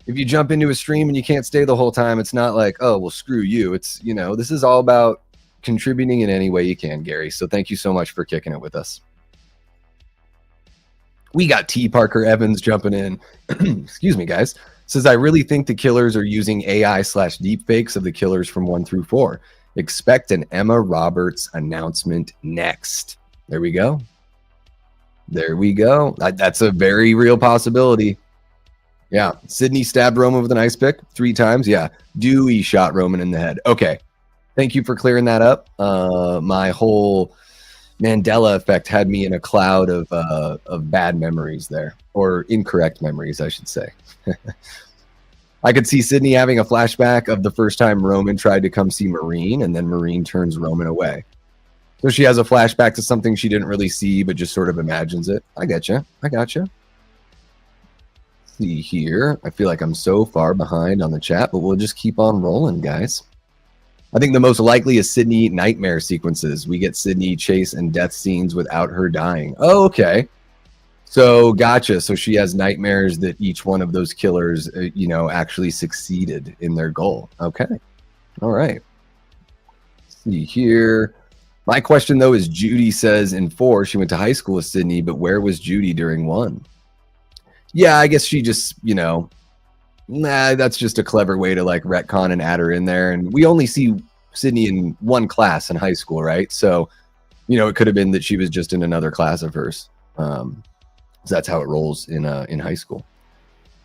If you jump into a stream and you can't stay the whole time, it's not like, oh, well, screw you. It's, this is all about contributing in any way you can, Gary. So thank you so much for kicking it with us. We got T. Parker Evans jumping in. Excuse me, guys. Says, I really think the killers are using AI/deepfakes of the killers from 1 through 4. Expect an Emma Roberts announcement next. There we go. There we go. That's a very real possibility. Yeah. Sydney stabbed Roman with an ice pick 3 times. Yeah. Dewey shot Roman in the head. Okay. Thank you for clearing that up. My whole Mandela effect had me in a cloud of bad memories there, or incorrect memories, I should say. I could see Sydney having a flashback of the first time Roman tried to come see Marine, and then Marine turns Roman away. So she has a flashback to something she didn't really see, but just sort of imagines it. I gotcha. See here. I feel like I'm so far behind on the chat, but we'll just keep on rolling, guys. I think the most likely is Sydney nightmare sequences. We get Sydney chase and death scenes without her dying. Oh, okay. So gotcha. So she has nightmares that each one of those killers, actually succeeded in their goal. Okay. All right. Let's see here. My question, though, is Judy says in 4, she went to high school with Sydney, but where was Judy during 1? Yeah, I guess she just, that's just a clever way to like retcon and add her in there. And we only see Sydney in 1 class in high school, right? So, it could have been that she was just in another class of hers. So that's how it rolls in high school.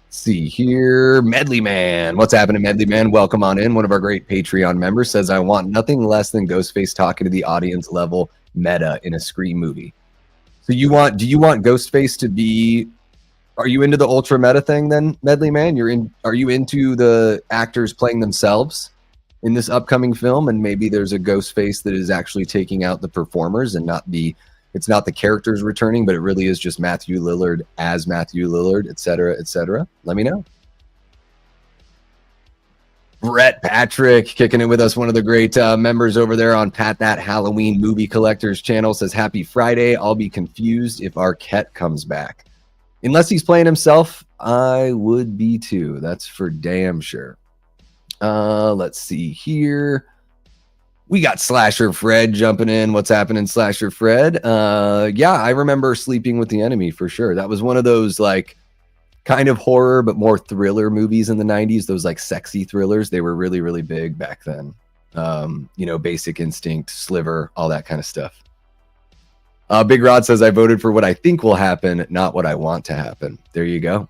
See here, Medley Man. What's happening, Medley Man? Welcome on in. One of our great Patreon members says, I want nothing less than Ghostface talking to the audience level meta in a Scream movie. So do you want Ghostface to be, are you into the ultra meta thing then, Medley Man? Are you into the actors playing themselves in this upcoming film? And maybe there's a Ghostface that is actually taking out the performers and it's not the characters returning, but it really is just Matthew Lillard as Matthew Lillard, et cetera, et cetera. Let me know. Brett Patrick kicking it with us, one of the great members over there on Pat That Halloween Movie Collectors channel, says, happy Friday. I'll be confused if Arquette comes back. Unless he's playing himself, I would be too. That's for damn sure. Let's see here. We got Slasher Fred jumping in. What's happening, Slasher Fred? Yeah, I remember Sleeping with the Enemy for sure. That was one of those like kind of horror, but more thriller movies in the 90s. Those like sexy thrillers. They were really, really big back then. You know, Basic Instinct, Sliver, all that kind of stuff. Big Rod says, I voted for what I think will happen, not what I want to happen. There you go.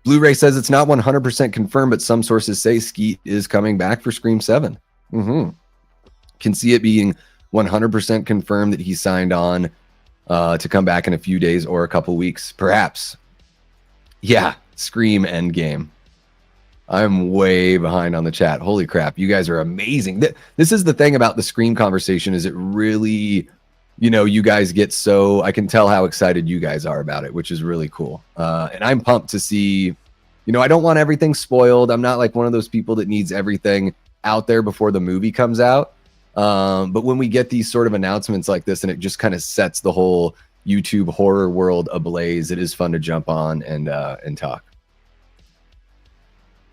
Blu-ray says it's not 100% confirmed, but some sources say Skeet is coming back for Scream 7. Can see it being 100% confirmed that he signed on to come back in a few days or a couple weeks, perhaps. Yeah, Scream Endgame. I'm way behind on the chat. Holy crap, you guys are amazing. This is the thing about the Scream conversation, is it really, you know, you guys get so, I can tell how excited you guys are about it, which is really cool. And I'm pumped to see, you know, I don't want everything spoiled. I'm not like one of those people that needs everything out there before the movie comes out. But when we get these sort of announcements like this and it just kind of sets the whole YouTube horror world ablaze, it is fun to jump on and talk.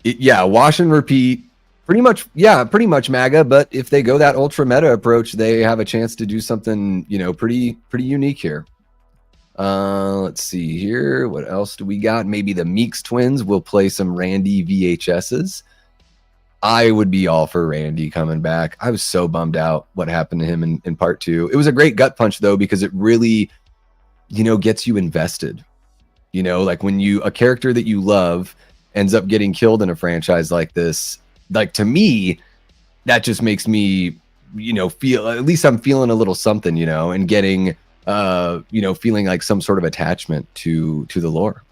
Yeah, wash and repeat. Pretty much MAGA, but if they go that ultra meta approach, they have a chance to do something, you know, pretty unique here. Let's see here. What else do we got? Maybe the Meeks twins will play some Randy VHSs. I would be all for Randy coming back. I was so bummed out what happened to him in part 2. It was a great gut punch though, because it really, you know, gets you invested. You know, like when a character that you love ends up getting killed in a franchise like this, like to me, that just makes me, you know, feel, at least I'm feeling a little something, you know, and getting, you know, feeling like some sort of attachment to the lore.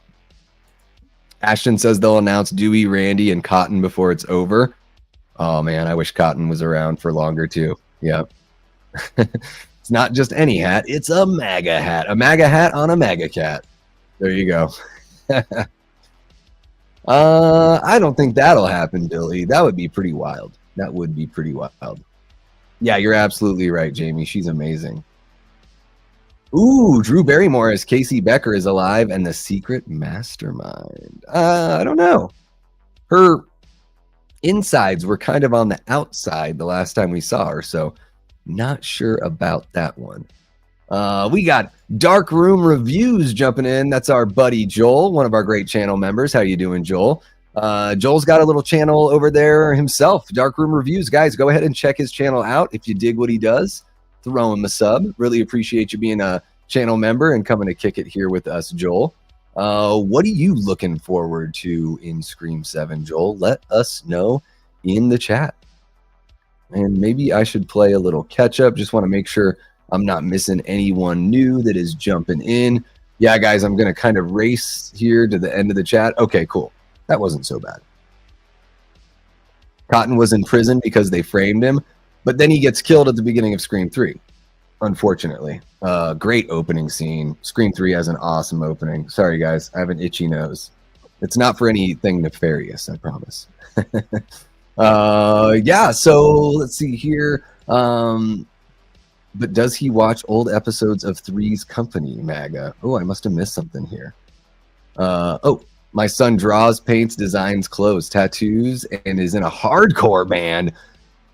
Ashton says they'll announce Dewey, Randy, and Cotton before it's over. Oh man, I wish Cotton was around for longer too. Yep. It's not just any hat, it's a MAGA hat. A MAGA hat on a MAGA cat. There you go. I don't think that'll happen, Billy. That would be pretty wild. That would be pretty wild. Yeah, you're absolutely right, Jamie. She's amazing. Ooh, Drew Barrymore as Casey Becker is alive and the secret mastermind. I don't know. Her insides were kind of on the outside the last time we saw her, so not sure about that one. We got Dark Room Reviews jumping in. That's our buddy Joel, one of our great channel members. How you doing, Joel? Joel's got a little channel over there himself, Dark Room Reviews. Guys, go ahead and check his channel out. If you dig what he does, throw him a sub. Really appreciate you being a channel member and coming to kick it here with us, Joel. What are you looking forward to in Scream 7, Joel? Let us know in the chat. And maybe I should play a little catch up. Just want to make sure I'm not missing anyone new that is jumping in. Yeah, guys, I'm going to kind of race here to the end of the chat. Okay, cool. That wasn't so bad. Cotton was in prison because they framed him, but then he gets killed at the beginning of Scream 3, unfortunately. Great opening scene. Scream 3 has an awesome opening. Sorry, guys. I have an itchy nose. It's not for anything nefarious, I promise. Yeah, so let's see here. But does he watch old episodes of Three's Company, MAGA? Oh, I must have missed something here. Oh, my son draws, paints, designs clothes, tattoos, and is in a hardcore band.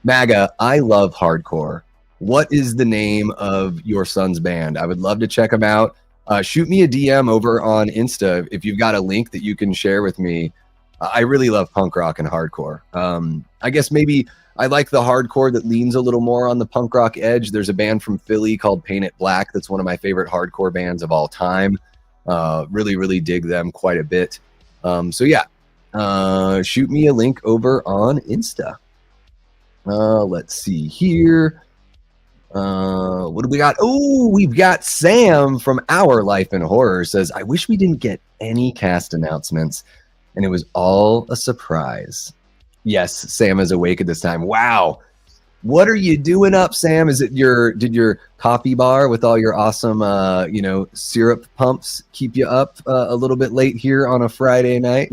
MAGA, I love hardcore. What is the name of your son's band? I would love to check them out. Shoot me a DM over on Insta if you've got a link that you can share with me. I really love punk rock and hardcore. I guess maybe I like the hardcore that leans a little more on the punk rock edge. There's a band from Philly called Paint It Black that's one of my favorite hardcore bands of all time. Really dig them quite a bit. So yeah, shoot me a link over on Insta. Let's see here. What do we got? Oh, we've got Sam from Our Life in Horror says, I wish we didn't get any cast announcements and it was all a surprise. Yes, Sam is awake at this time. Wow. What are you doing up, Sam? Is it did your coffee bar with all your awesome, syrup pumps keep you up a little bit late here on a Friday night?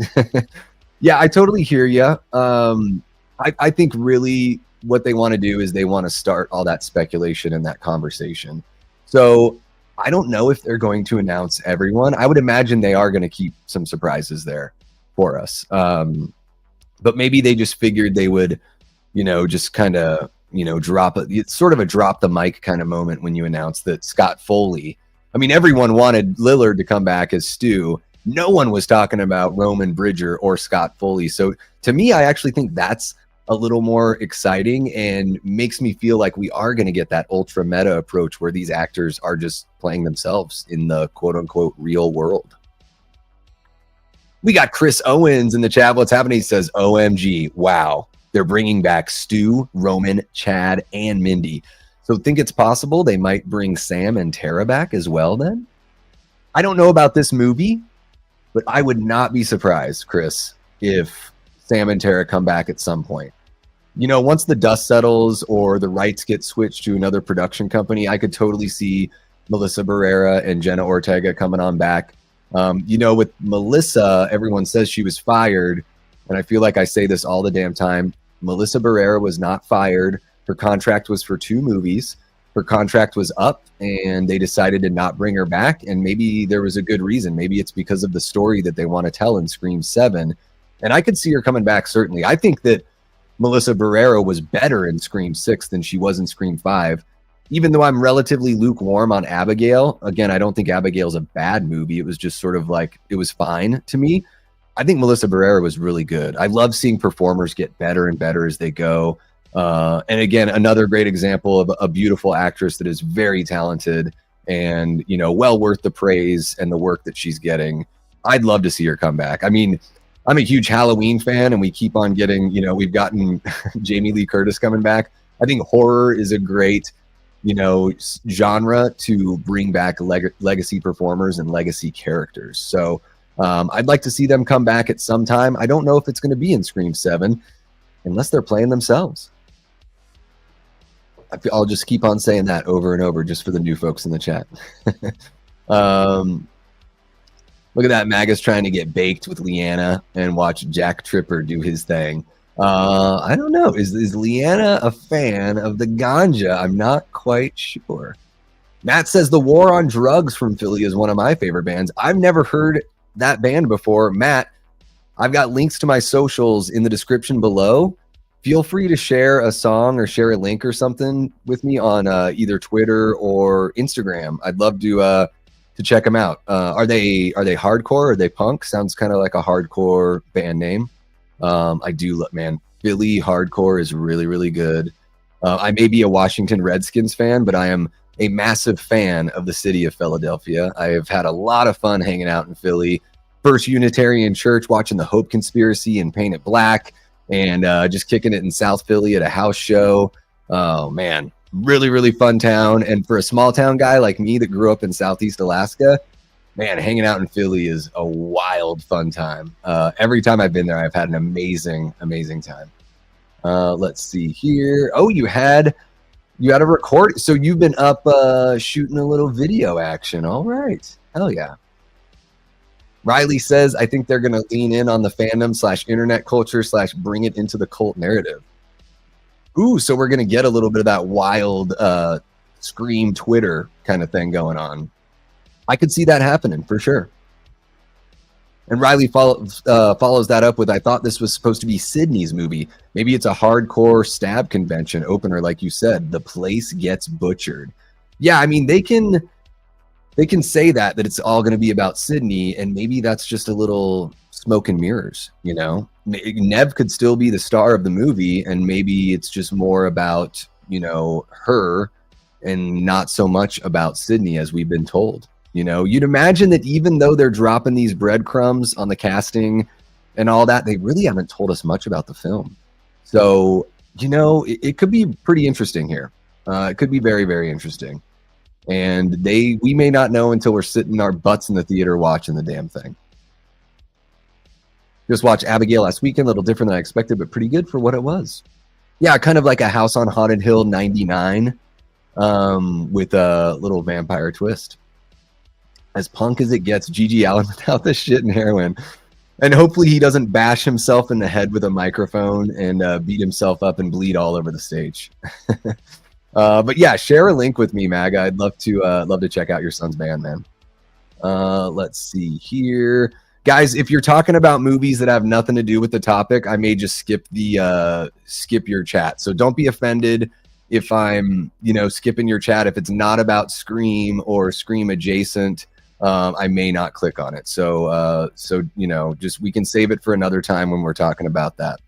Yeah, I totally hear you. I think really what they want to do is they want to start all that speculation and that conversation. So I don't know if they're going to announce everyone. I would imagine they are going to keep some surprises there for us. But maybe they just figured they would, just kind of, it's sort of a drop the mic kind of moment when you announce that Scott Foley, I mean, everyone wanted Lillard to come back as Stu. No one was talking about Roman Bridger or Scott Foley. So to me, I actually think that's a little more exciting and makes me feel like we are going to get that ultra meta approach where these actors are just playing themselves in the quote unquote real world. We got Chris Owens in the chat. What's happening? He says, OMG, wow. They're bringing back Stu, Roman, Chad, and Mindy. So think it's possible they might bring Sam and Tara back as well then? I don't know about this movie, but I would not be surprised, Chris, if Sam and Tara come back at some point. Once the dust settles or the rights get switched to another production company, I could totally see Melissa Barrera and Jenna Ortega coming on back. With Melissa, everyone says she was fired, and I feel like I say this all the damn time. Melissa Barrera was not fired. Her contract was for 2 movies. Her contract was up, and they decided to not bring her back, and maybe there was a good reason. Maybe it's because of the story that they want to tell in Scream VII. And I could see her coming back, certainly. I think that Melissa Barrera was better in Scream VI than she was in Scream V. Even though I'm relatively lukewarm on Abigail, again, I don't think Abigail's a bad movie. It was just sort of like, it was fine to me. I think Melissa Barrera was really good. I love seeing performers get better and better as they go. And again, another great example of a beautiful actress that is very talented and, well worth the praise and the work that she's getting. I'd love to see her come back. I mean, I'm a huge Halloween fan, and we keep on getting, we've gotten Jamie Lee Curtis coming back. I think horror is a great, genre to bring back legacy performers and legacy characters. So I'd like to see them come back at some time. I don't know if it's going to be in Scream VII unless they're playing themselves. I'll just keep on saying that over and over just for the new folks in the chat. Look at that. Maga's trying to get baked with Leanna and watch Jack Tripper do his thing. I don't know. Is Leanna a fan of the ganja? I'm not quite sure. Matt says the War on Drugs from Philly is one of my favorite bands. I've never heard that band before. Matt, I've got links to my socials in the description below. Feel free to share a song or share a link or something with me on either Twitter or Instagram. I'd love to check them out. Are they hardcore? Are they punk? Sounds kind of like a hardcore band name. I do look, man. Philly hardcore is really, really good. I may be a Washington Redskins fan, but I am a massive fan of the city of Philadelphia. I have had a lot of fun hanging out in Philly. First Unitarian Church, watching the Hope Conspiracy and Paint It Black, and just kicking it in South Philly at a house show. Oh, man. Really, really fun town. And for a small town guy like me that grew up in Southeast Alaska, man, hanging out in Philly is a wild, fun time. Every time I've been there, I've had an amazing, amazing time. Let's see here. Oh, you had a record. So you've been up shooting a little video action. All right. Hell yeah. Riley says, I think they're going to lean in on the fandom / internet culture / bring it into the cult narrative. Ooh, so we're going to get a little bit of that wild Scream Twitter kind of thing going on. I could see that happening for sure. And Riley follows that up with, I thought this was supposed to be Sydney's movie. Maybe it's a hardcore stab convention opener, like you said. The place gets butchered. Yeah, I mean, they can say that it's all going to be about Sydney, and maybe that's just a little smoke and mirrors, you know? Neve could still be the star of the movie, and maybe it's just more about, you know, her and not so much about Sydney as we've been told. You know, you'd imagine that even though they're dropping these breadcrumbs on the casting and all that, they really haven't told us much about the film. So, you know, it could be pretty interesting here. It could be very, very interesting. And we may not know until we're sitting our butts in the theater watching the damn thing. Just watched Abigail last weekend, a little different than I expected, but pretty good for what it was. Yeah, kind of like a House on Haunted Hill 99 with a little vampire twist. As punk as it gets, Gigi Allen without the shit and heroin. And hopefully he doesn't bash himself in the head with a microphone and beat himself up and bleed all over the stage. But yeah, share a link with me, Maga. I'd love to check out your son's band, man. Let's see here. Guys, if you're talking about movies that have nothing to do with the topic, I may just skip your chat. So don't be offended if I'm, skipping your chat. If it's not about Scream or Scream adjacent, I may not click on it. So just we can save it for another time when we're talking about that.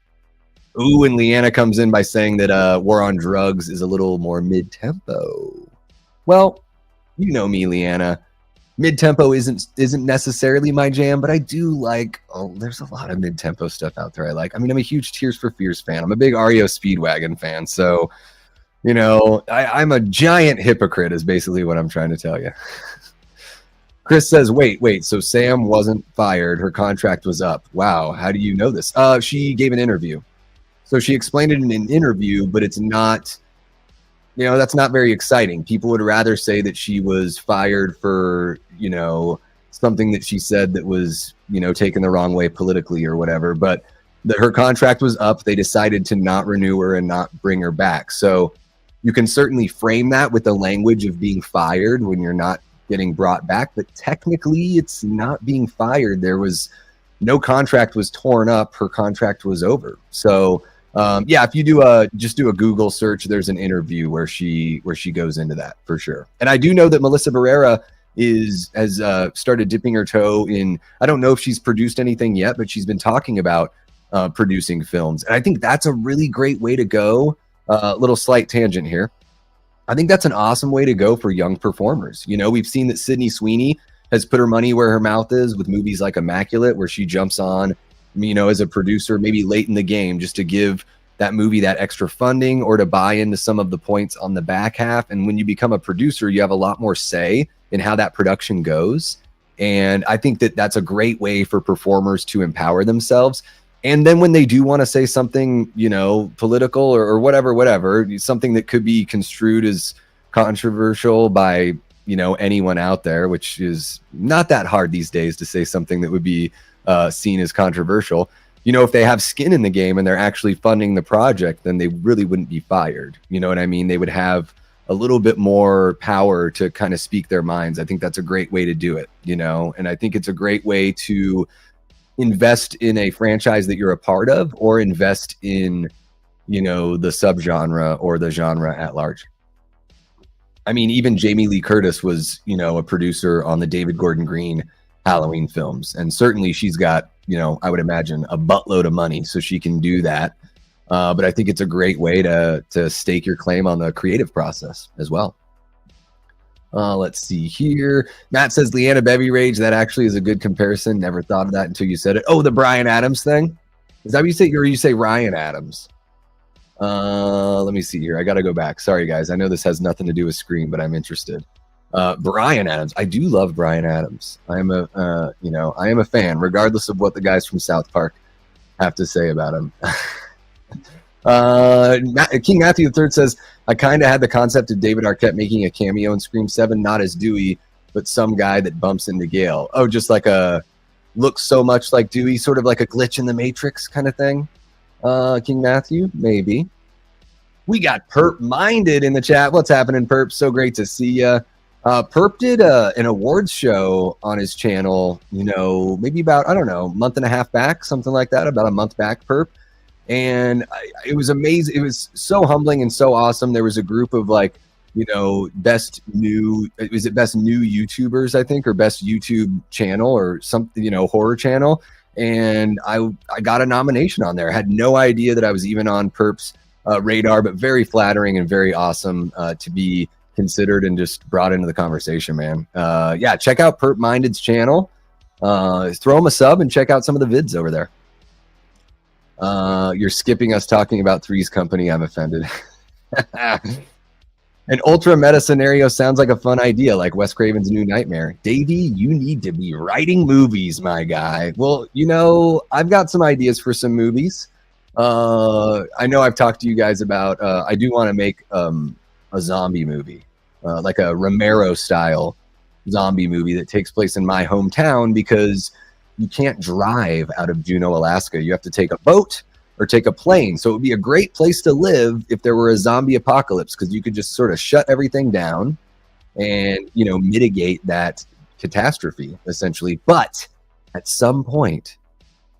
Ooh, and Leanna comes in by saying that War on Drugs is a little more mid-tempo. Well, you know me, Leanna. Mid-tempo isn't necessarily my jam, but I do like, there's a lot of mid-tempo stuff out there I like. I mean, I'm a huge Tears for Fears fan. I'm a big REO Speedwagon fan. So, I'm a giant hypocrite is basically what I'm trying to tell you. Chris says, wait, so Sam wasn't fired. Her contract was up. Wow, how do you know this? She gave an interview. So she explained it in an interview, but it's not, that's not very exciting. People would rather say that she was fired for, something that she said that was, taken the wrong way politically or whatever. But her contract was up. They decided to not renew her and not bring her back. So you can certainly frame that with the language of being fired when you're not getting brought back. But technically, it's not being fired. There was no contract was torn up. Her contract was over. So if you just do a Google search, there's an interview where she goes into that for sure. And I do know that Melissa Barrera has started dipping her toe in. I don't know if she's produced anything yet, but she's been talking about producing films, and I think that's a really great way to go. Little slight tangent here. I think that's an awesome way to go for young performers. We've seen that Sydney Sweeney has put her money where her mouth is with movies like Immaculate, where she jumps on, as a producer, maybe late in the game, just to give that movie that extra funding or to buy into some of the points on the back half. And when you become a producer, you have a lot more say in how that production goes. And I think that that's a great way for performers to empower themselves. And then when they do want to say something, political or whatever, something that could be construed as controversial by, anyone out there, which is not that hard these days to say something that would be seen as controversial. If they have skin in the game and they're actually funding the project, then they really wouldn't be fired. You know what I mean? They would have a little bit more power to kind of speak their minds. I think that's a great way to do it, and I think it's a great way to invest in a franchise that you're a part of, or invest in, the subgenre or the genre at large. I mean, even Jamie Lee Curtis was, a producer on the David Gordon Green Halloween films. And certainly she's got, I would imagine a buttload of money, so she can do that. But I think it's a great way to stake your claim on the creative process as well. Let's see here. Matt says Leanna Bevy Rage. That actually is a good comparison. Never thought of that until you said it. Oh, the Bryan Adams thing. Is that what you say? Or you say Ryan Adams? Let me see here. I got to go back. Sorry, guys. I know this has nothing to do with Scream, but I'm interested. Bryan Adams. I do love Bryan Adams. I am a fan, regardless of what the guys from South Park have to say about him. King Matthew III says, I kind of had the concept of David Arquette making a cameo in Scream VII, not as Dewey, but some guy that bumps into Gale. Oh, just like looks so much like Dewey, sort of like a glitch in the Matrix kind of thing. King Matthew, maybe. We got Perp Minded in the chat. What's happening, Perp? So great to see you. Perp did an awards show on his channel, maybe about, month and a half back, something like that, about a month back, Perp. And it was amazing. It was so humbling and so awesome. There was a group of best new YouTubers, I think, or best YouTube channel or something, horror channel. And I got a nomination on there. I had no idea that I was even on Perp's radar, but very flattering and very awesome to be considered and just brought into the conversation, man. Yeah, check out Perp Minded's channel. Throw him a sub and check out some of the vids over there. You're skipping us talking about Three's Company. I'm offended. An ultra meta scenario sounds like a fun idea, like Wes Craven's New Nightmare. Davey, you need to be writing movies, my guy. Well, you know, I've got some ideas for some movies. I know I've talked to you guys about, I do want to make a zombie movie, like a Romero-style zombie movie that takes place in my hometown, because you can't drive out of Juneau, Alaska. You have to take a boat or take a plane. So it would be a great place to live if there were a zombie apocalypse, because you could just sort of shut everything down and, you know, mitigate that catastrophe, essentially. But at some point,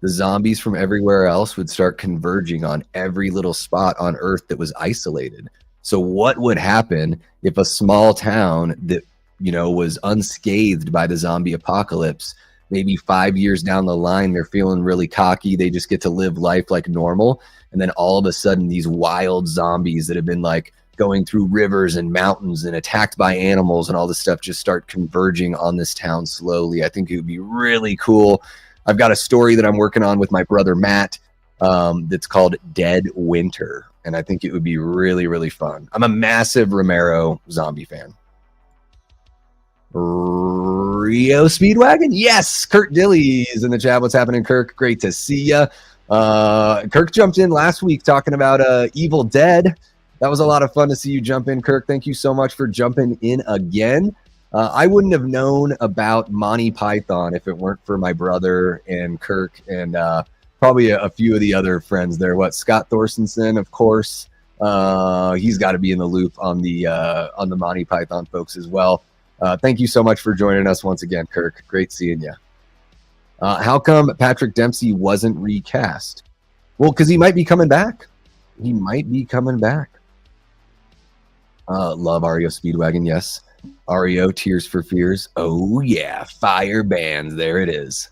the zombies from everywhere else would start converging on every little spot on Earth that was isolated. So what would happen if a small town that, you know, was unscathed by the zombie apocalypse, maybe 5 years down the line, they're feeling really cocky, they just get to live life like normal, and then all of a sudden these wild zombies that have been like going through rivers and mountains and attacked by animals and all this stuff just start converging on this town slowly. I think it would be really cool. I've got a story that I'm working on with my brother Matt that's called Dead Winter, and I think it would be really, really fun. I'm a massive Romero zombie fan. Rio Speedwagon, yes. Kurt Dilly is in the chat. What's happening, Kirk? Great to see ya. Kirk jumped in last week talking about Evil Dead. That was a lot of fun to see you jump in, Kirk. Thank you so much for jumping in again. I wouldn't have known about Monty Python if it weren't for my brother and Kirk and probably a few of the other friends there. Scott Thorstensen, of course. He's got to be in the loop on the Monty Python folks as well. Thank you so much for joining us once again, Kirk. Great seeing you. How come Patrick Dempsey wasn't recast? Well, because he might be coming back. He might be coming back. Love Ario Speedwagon, yes. Ario, Tears for Fears. Oh, yeah. Fire bands. There it is.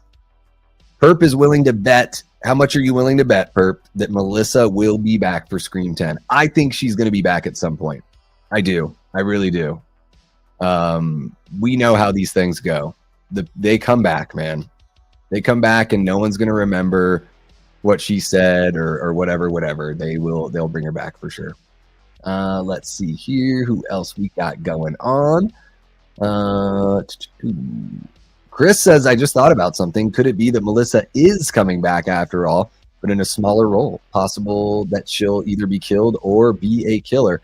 Perp is willing to bet. How much are you willing to bet, Perp, that Melissa will be back for Scream 10? I think she's going to be back at some point. I do. I really do. We know how these things go. They come back, man. They come back and no one's going to remember what she said or whatever. They'll bring her back for sure. Let's see here. Who else we got going on? Chris says, I just thought about something. Could it be that Melissa is coming back after all, but in a smaller role? Possible that she'll either be killed or be a killer.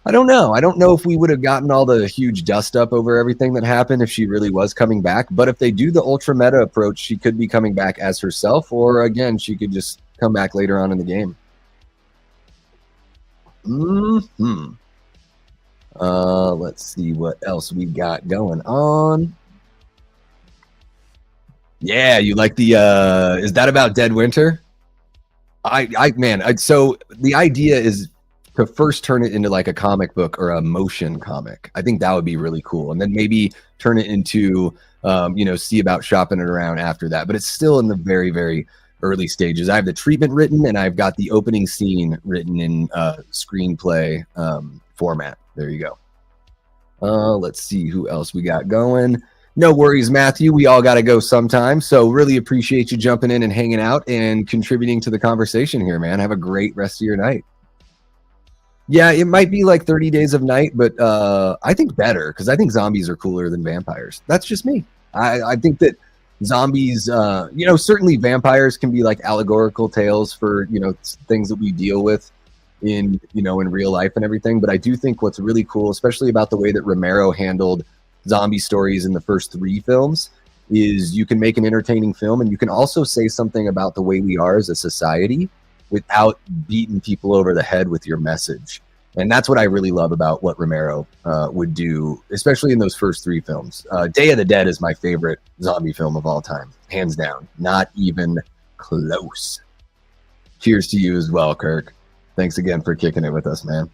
I don't know. I don't know if we would have gotten all the huge dust up over everything that happened if she really was coming back. But if they do the ultra meta approach, she could be coming back as herself, or again, she could just come back later on in the game. Let's see what else we got going on. Yeah, you like the is that about Dead Winter? So the idea is to first turn it into like a comic book or a motion comic. I think that would be really cool. And then maybe turn it into, see about shopping it around after that. But it's still in the very, very early stages. I have the treatment written and I've got the opening scene written in screenplay format. There you go. Let's see who else we got going. No worries, Matthew. We all got to go sometime. So really appreciate you jumping in and hanging out and contributing to the conversation here, man. Have a great rest of your night. Yeah, it might be like 30 Days of Night, but I think better because I think zombies are cooler than vampires. That's just me. I think that zombies, certainly vampires can be like allegorical tales for, things that we deal with in real life and everything. But I do think what's really cool, especially about the way that Romero handled zombie stories in the first 3 films, is you can make an entertaining film and you can also say something about the way we are as a society without beating people over the head with your message. And that's what I really love about what Romero would do, especially in those first 3 films. Day of the Dead is my favorite zombie film of all time, hands down, not even close. Cheers to you as well, Kirk. Thanks again for kicking it with us, man.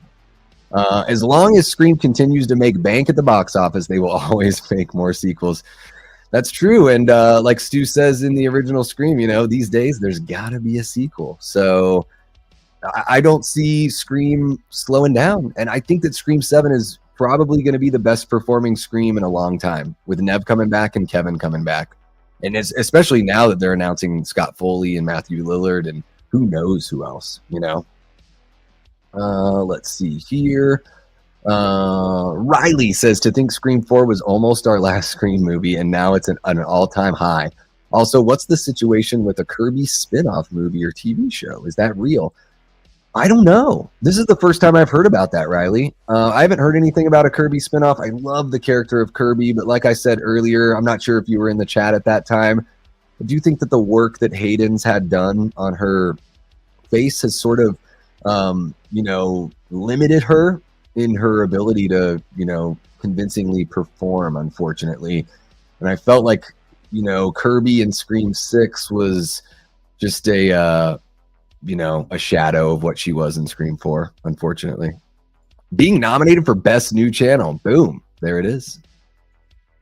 As long as Scream continues to make bank at the box office, they will always make more sequels. That's true. And like Stu says in the original Scream, these days there's got to be a sequel. So I don't see Scream slowing down. And I think that Scream 7 is probably going to be the best performing Scream in a long time, with Neve coming back and Kevin coming back. And especially now that they're announcing Scott Foley and Matthew Lillard and who knows who else, you know. Let's see here. Riley says, to think Scream 4 was almost our last Scream movie, and now it's an all-time high. Also, what's the situation with a Kirby spin-off movie or TV show? Is that real? I don't know. This is the first time I've heard about that, Riley. I haven't heard anything about a Kirby spinoff. I love the character of Kirby, but like I said earlier, I'm not sure if you were in the chat at that time. I do think that the work that Hayden's had done on her face has sort of, limited her in her ability to, convincingly perform, unfortunately. And I felt like, Kirby in Scream 6 was just a shadow of what she was in Scream 4, unfortunately. Being nominated for Best New Channel. Boom. There it is.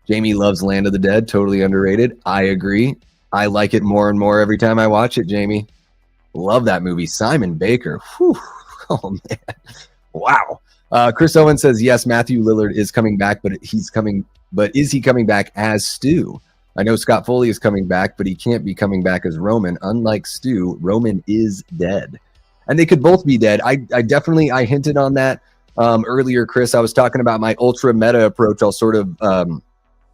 Jamie loves Land of the Dead. Totally underrated. I agree. I like it more and more every time I watch it, Jamie. Love that movie. Simon Baker. Whew. Oh, man. Wow. Chris Owen says, yes, Matthew Lillard is coming back, but is he coming back as Stu? I know Scott Foley is coming back, but he can't be coming back as Roman. Unlike Stu, Roman is dead. And they could both be dead. I hinted on that earlier, Chris. I was talking about my ultra meta approach. I'll sort of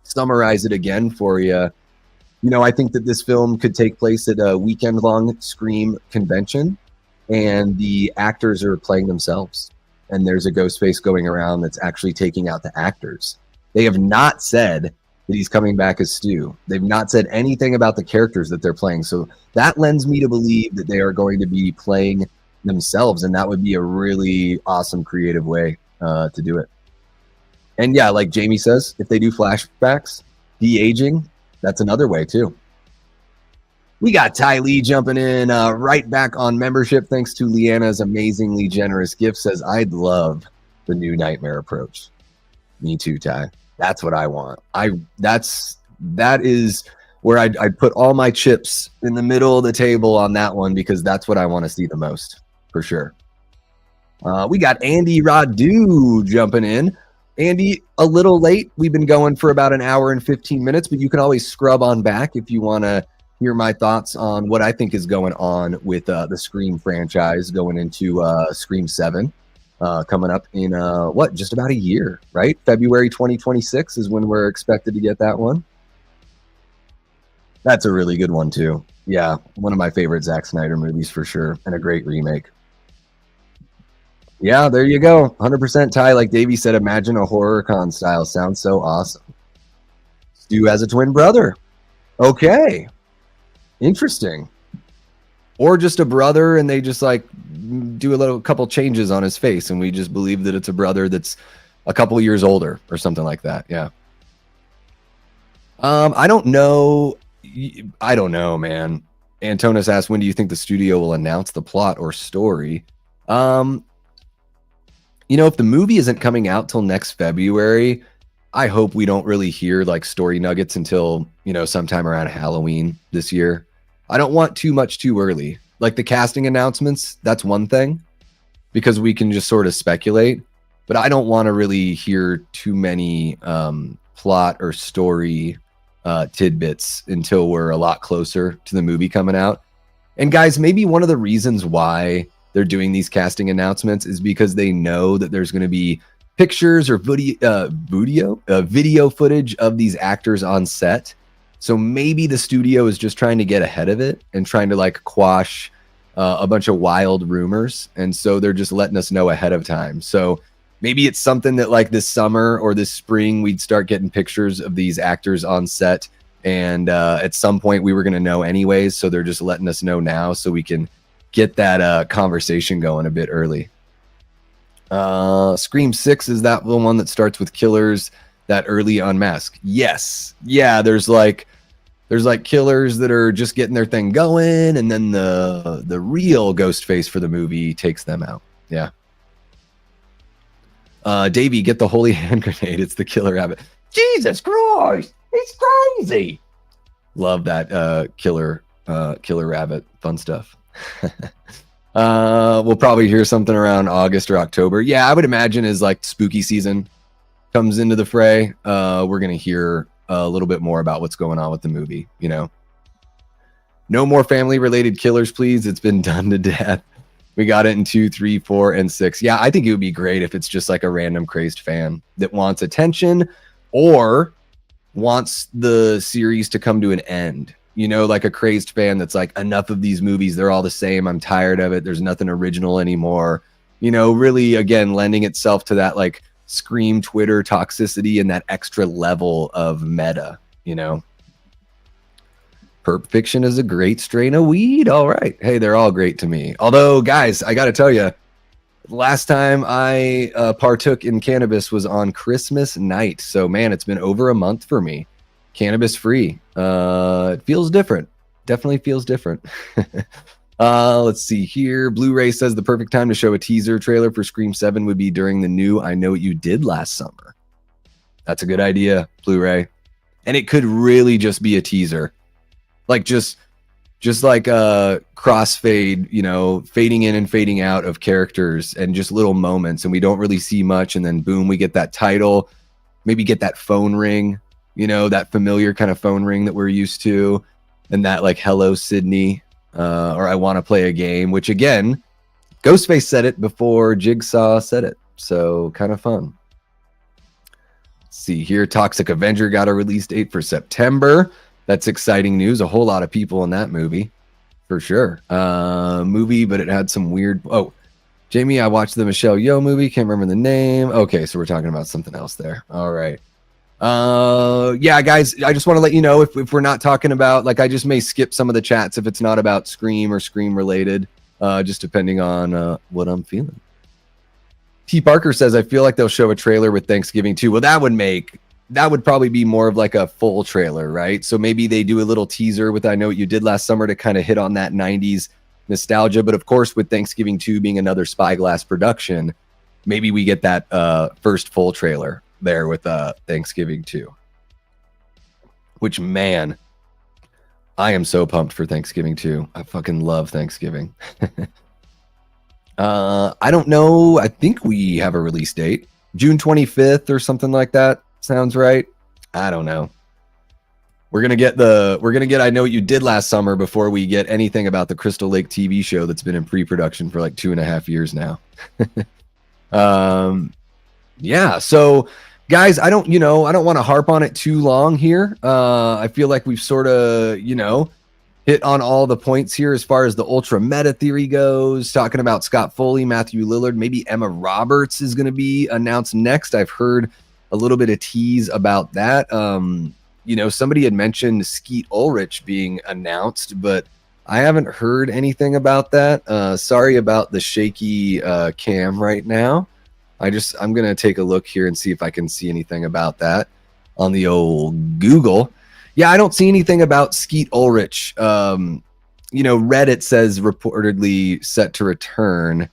summarize it again for you. I think that this film could take place at a weekend-long Scream convention, and the actors are playing themselves. And there's a Ghostface going around that's actually taking out the actors. They have not said that he's coming back as Stu. They've not said anything about the characters that they're playing. So that lends me to believe that they are going to be playing themselves, and that would be a really awesome creative way to do it. And yeah, like Jamie says, if they do flashbacks, de-aging, that's another way too. We got Ty Lee jumping in right back on membership thanks to Leanna's amazingly generous gift. Says, I'd love the new Nightmare approach. Me too, Ty. That's what I want. That is where I'd put all my chips in the middle of the table on that one, because that's what I want to see the most, for sure. We got Andy Radu jumping in. Andy, a little late. We've been going for about an hour and 15 minutes, but you can always scrub on back if you want to hear my thoughts on what I think is going on with the Scream franchise going into Scream 7. Coming up in just about a year, right? February 2026 is when we're expected to get that one. That's a really good one too. Yeah, one of my favorite Zack Snyder movies for sure, and a great remake. Yeah, there you go. 100% Ty. Like Davey said, imagine a horror con style. Sounds so awesome. Stu has a twin brother. Okay. Interesting. Or just a brother, and they just like do a couple changes on his face, and we just believe that it's a brother that's a couple years older or something like that. Yeah. I don't know. I don't know, man. Antonis asked, when do you think the studio will announce the plot or story? If the movie isn't coming out till next February, I hope we don't really hear like story nuggets until, sometime around Halloween this year. I don't want too much too early. Like the casting announcements, that's one thing, because we can just sort of speculate. But I don't want to really hear too many plot or story tidbits until we're a lot closer to the movie coming out. And guys, maybe one of the reasons why they're doing these casting announcements is because they know that there's going to be pictures or video footage of these actors on set. So maybe the studio is just trying to get ahead of it and trying to like quash a bunch of wild rumors. And so they're just letting us know ahead of time. So maybe it's something that like this summer or this spring, we'd start getting pictures of these actors on set. And at some point we were going to know anyways. So they're just letting us know now so we can get that conversation going a bit early. Scream 6, is that the one that starts with killers that early unmask? Yes. Yeah, there's like killers that are just getting their thing going, and then the real Ghostface for the movie takes them out. Yeah. Davey, get the holy hand grenade. It's the killer rabbit. Jesus Christ, it's crazy. Love that killer rabbit. Fun stuff. We'll probably hear something around August or October. Yeah, I would imagine is like spooky season. comes into the fray, we're going to hear a little bit more about what's going on with the movie. You know, no more family-related killers, please. It's been done to death. We got it in 2, 3, 4, and 6. Yeah, I think it would be great if it's just like a random crazed fan that wants attention or wants the series to come to an end. You know, like a crazed fan that's like, enough of these movies, they're all the same. I'm tired of it. There's nothing original anymore. You know, really, again, lending itself to that like Scream Twitter toxicity and that extra level of meta, you know. Perp Fiction is a great strain of weed. All right. Hey, they're all great to me. Although, guys, I got to tell you, last time I partook in cannabis was on Christmas night. So, man, it's been over a month for me. Cannabis free. It feels different. Definitely feels different. Let's see here. Blu-ray says the perfect time to show a teaser trailer for Scream 7 would be during the new I Know What You Did Last Summer. That's a good idea, Blu-ray. And it could really just be a teaser. Like just like a crossfade, you know, fading in and fading out of characters and just little moments, and we don't really see much, and then boom, we get that title, maybe get that phone ring, you know, that familiar kind of phone ring that we're used to, and that like hello Sydney, or I want to play a game, which again, Ghostface said it before Jigsaw said it, so kind of fun. Let's see here, Toxic Avenger got a release date for September. That's exciting news. A whole lot of people in that movie, for sure. Movie, but it had some weird... Oh, Jamie, I watched the Michelle Yeoh movie. Can't remember the name. Okay, so we're talking about something else there. All right. Yeah, guys, I just want to let you know if we're not talking about... Like, I just may skip some of the chats if it's not about Scream or Scream-related, just depending on what I'm feeling. T. Parker says, I feel like they'll show a trailer with Thanksgiving too. Well, that would probably be more of like a full trailer, right? So maybe they do a little teaser with I Know What You Did Last Summer to kind of hit on that 90s nostalgia. But of course, with Thanksgiving 2 being another Spyglass production, maybe we get that first full trailer there with Thanksgiving 2. Which, man, I am so pumped for Thanksgiving 2. I fucking love Thanksgiving. I don't know. I think we have a release date. June 25th or something like that. Sounds right. I don't know. We're gonna get I Know What You Did Last Summer before we get anything about the Crystal Lake TV show that's been in pre-production for like 2.5 years now. Yeah. So, guys, I don't want to harp on it too long here. I feel like we've sort of, hit on all the points here as far as the ultra meta theory goes. Talking about Scott Foley, Matthew Lillard, maybe Emma Roberts is going to be announced next. I've heard a little bit of tease about that. Somebody had mentioned Skeet Ulrich being announced, but I haven't heard anything about that. Sorry about the shaky cam right now. I'm going to take a look here and see if I can see anything about that on the old Google. Yeah, I don't see anything about Skeet Ulrich. Reddit says reportedly set to return.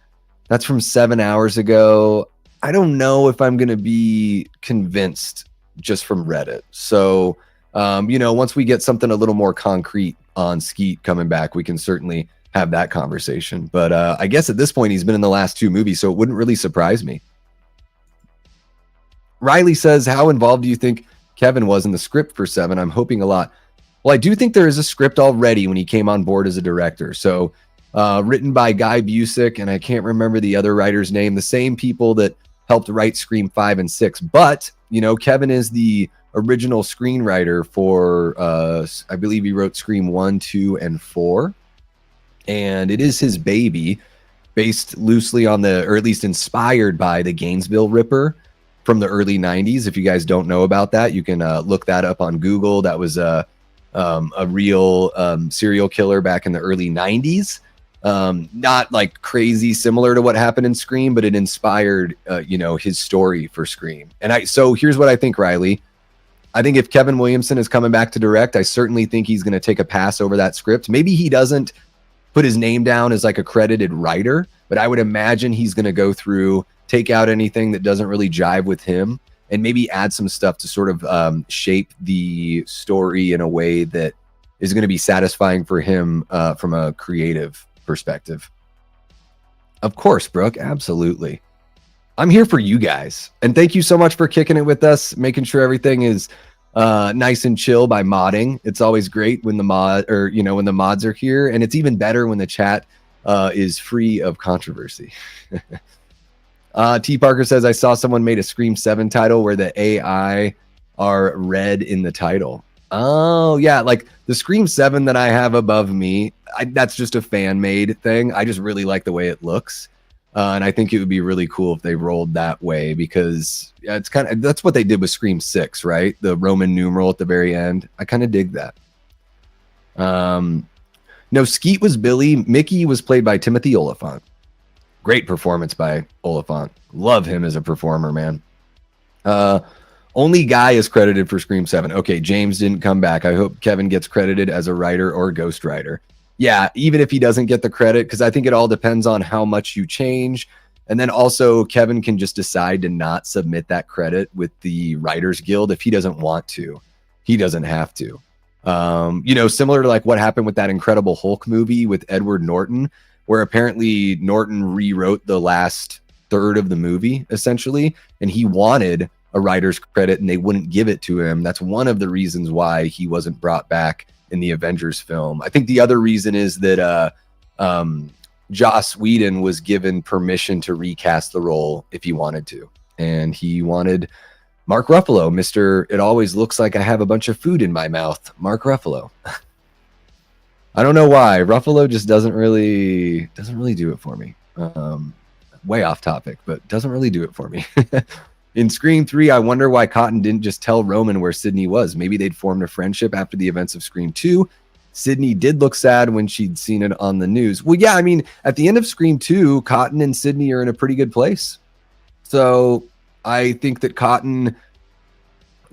That's from 7 hours ago. I don't know if I'm going to be convinced just from Reddit. So, once we get something a little more concrete on Skeet coming back, we can certainly have that conversation. But I guess at this point, he's been in the last 2 movies, so it wouldn't really surprise me. Riley says, how involved do you think Kevin was in the script for 7? I'm hoping a lot. Well, I do think there is a script already when he came on board as a director. So written by Guy Busick, and I can't remember the other writer's name, the same people that helped write Scream 5 and 6. But, Kevin is the original screenwriter for, I believe he wrote Scream 1, 2, and 4. And it is his baby, based loosely on or at least inspired by the Gainesville Ripper from the early 90s. If you guys don't know about that, you can look that up on Google. That was a real serial killer back in the early 90s. Not like crazy similar to what happened in Scream, but it inspired, his story for Scream. And so here's what I think, Riley. I think if Kevin Williamson is coming back to direct, I certainly think he's going to take a pass over that script. Maybe he doesn't put his name down as like a credited writer, but I would imagine he's going to go through, take out anything that doesn't really jive with him, and maybe add some stuff to sort of shape the story in a way that is going to be satisfying for him from a creative perspective. Of course, Brooke, absolutely. I'm here for you guys. And thank you so much for kicking it with us, making sure everything is nice and chill by modding. It's always great when the when the mods are here, and it's even better when the chat is free of controversy. T Parker says, I saw someone made a Scream 7 title where the AI are red in the title. Oh yeah, like the Scream 7 that I have above me, that's just a fan made thing. I just really like the way it looks. And I think it would be really cool if they rolled that way, because it's kind of, that's what they did with Scream 6, right? The Roman numeral at the very end. I kind of dig that. No, Skeet was Billy. Mickey was played by Timothy Olyphant. Great performance by Olyphant. Love him as a performer, man. Only Guy is credited for Scream 7. Okay, James didn't come back. I hope Kevin gets credited as a writer or ghostwriter. Yeah, even if he doesn't get the credit, because I think it all depends on how much you change. And then also Kevin can just decide to not submit that credit with the Writers Guild if he doesn't want to. He doesn't have to. Similar to like what happened with that Incredible Hulk movie with Edward Norton, where apparently Norton rewrote the last third of the movie, essentially, and he wanted a writer's credit and they wouldn't give it to him. That's one of the reasons why he wasn't brought back in the Avengers film. I think the other reason is that Joss Whedon was given permission to recast the role if he wanted to. And he wanted Mark Ruffalo, Mr. It always looks like I have a bunch of food in my mouth, Mark Ruffalo. I don't know why. Ruffalo just doesn't really do it for me. Way off topic, but doesn't really do it for me. In Scream 3, I wonder why Cotton didn't just tell Roman where Sydney was. Maybe they'd formed a friendship after the events of Scream 2. Sydney did look sad when she'd seen it on the news. Well, yeah, I mean, at the end of Scream 2, Cotton and Sydney are in a pretty good place. So I think that Cotton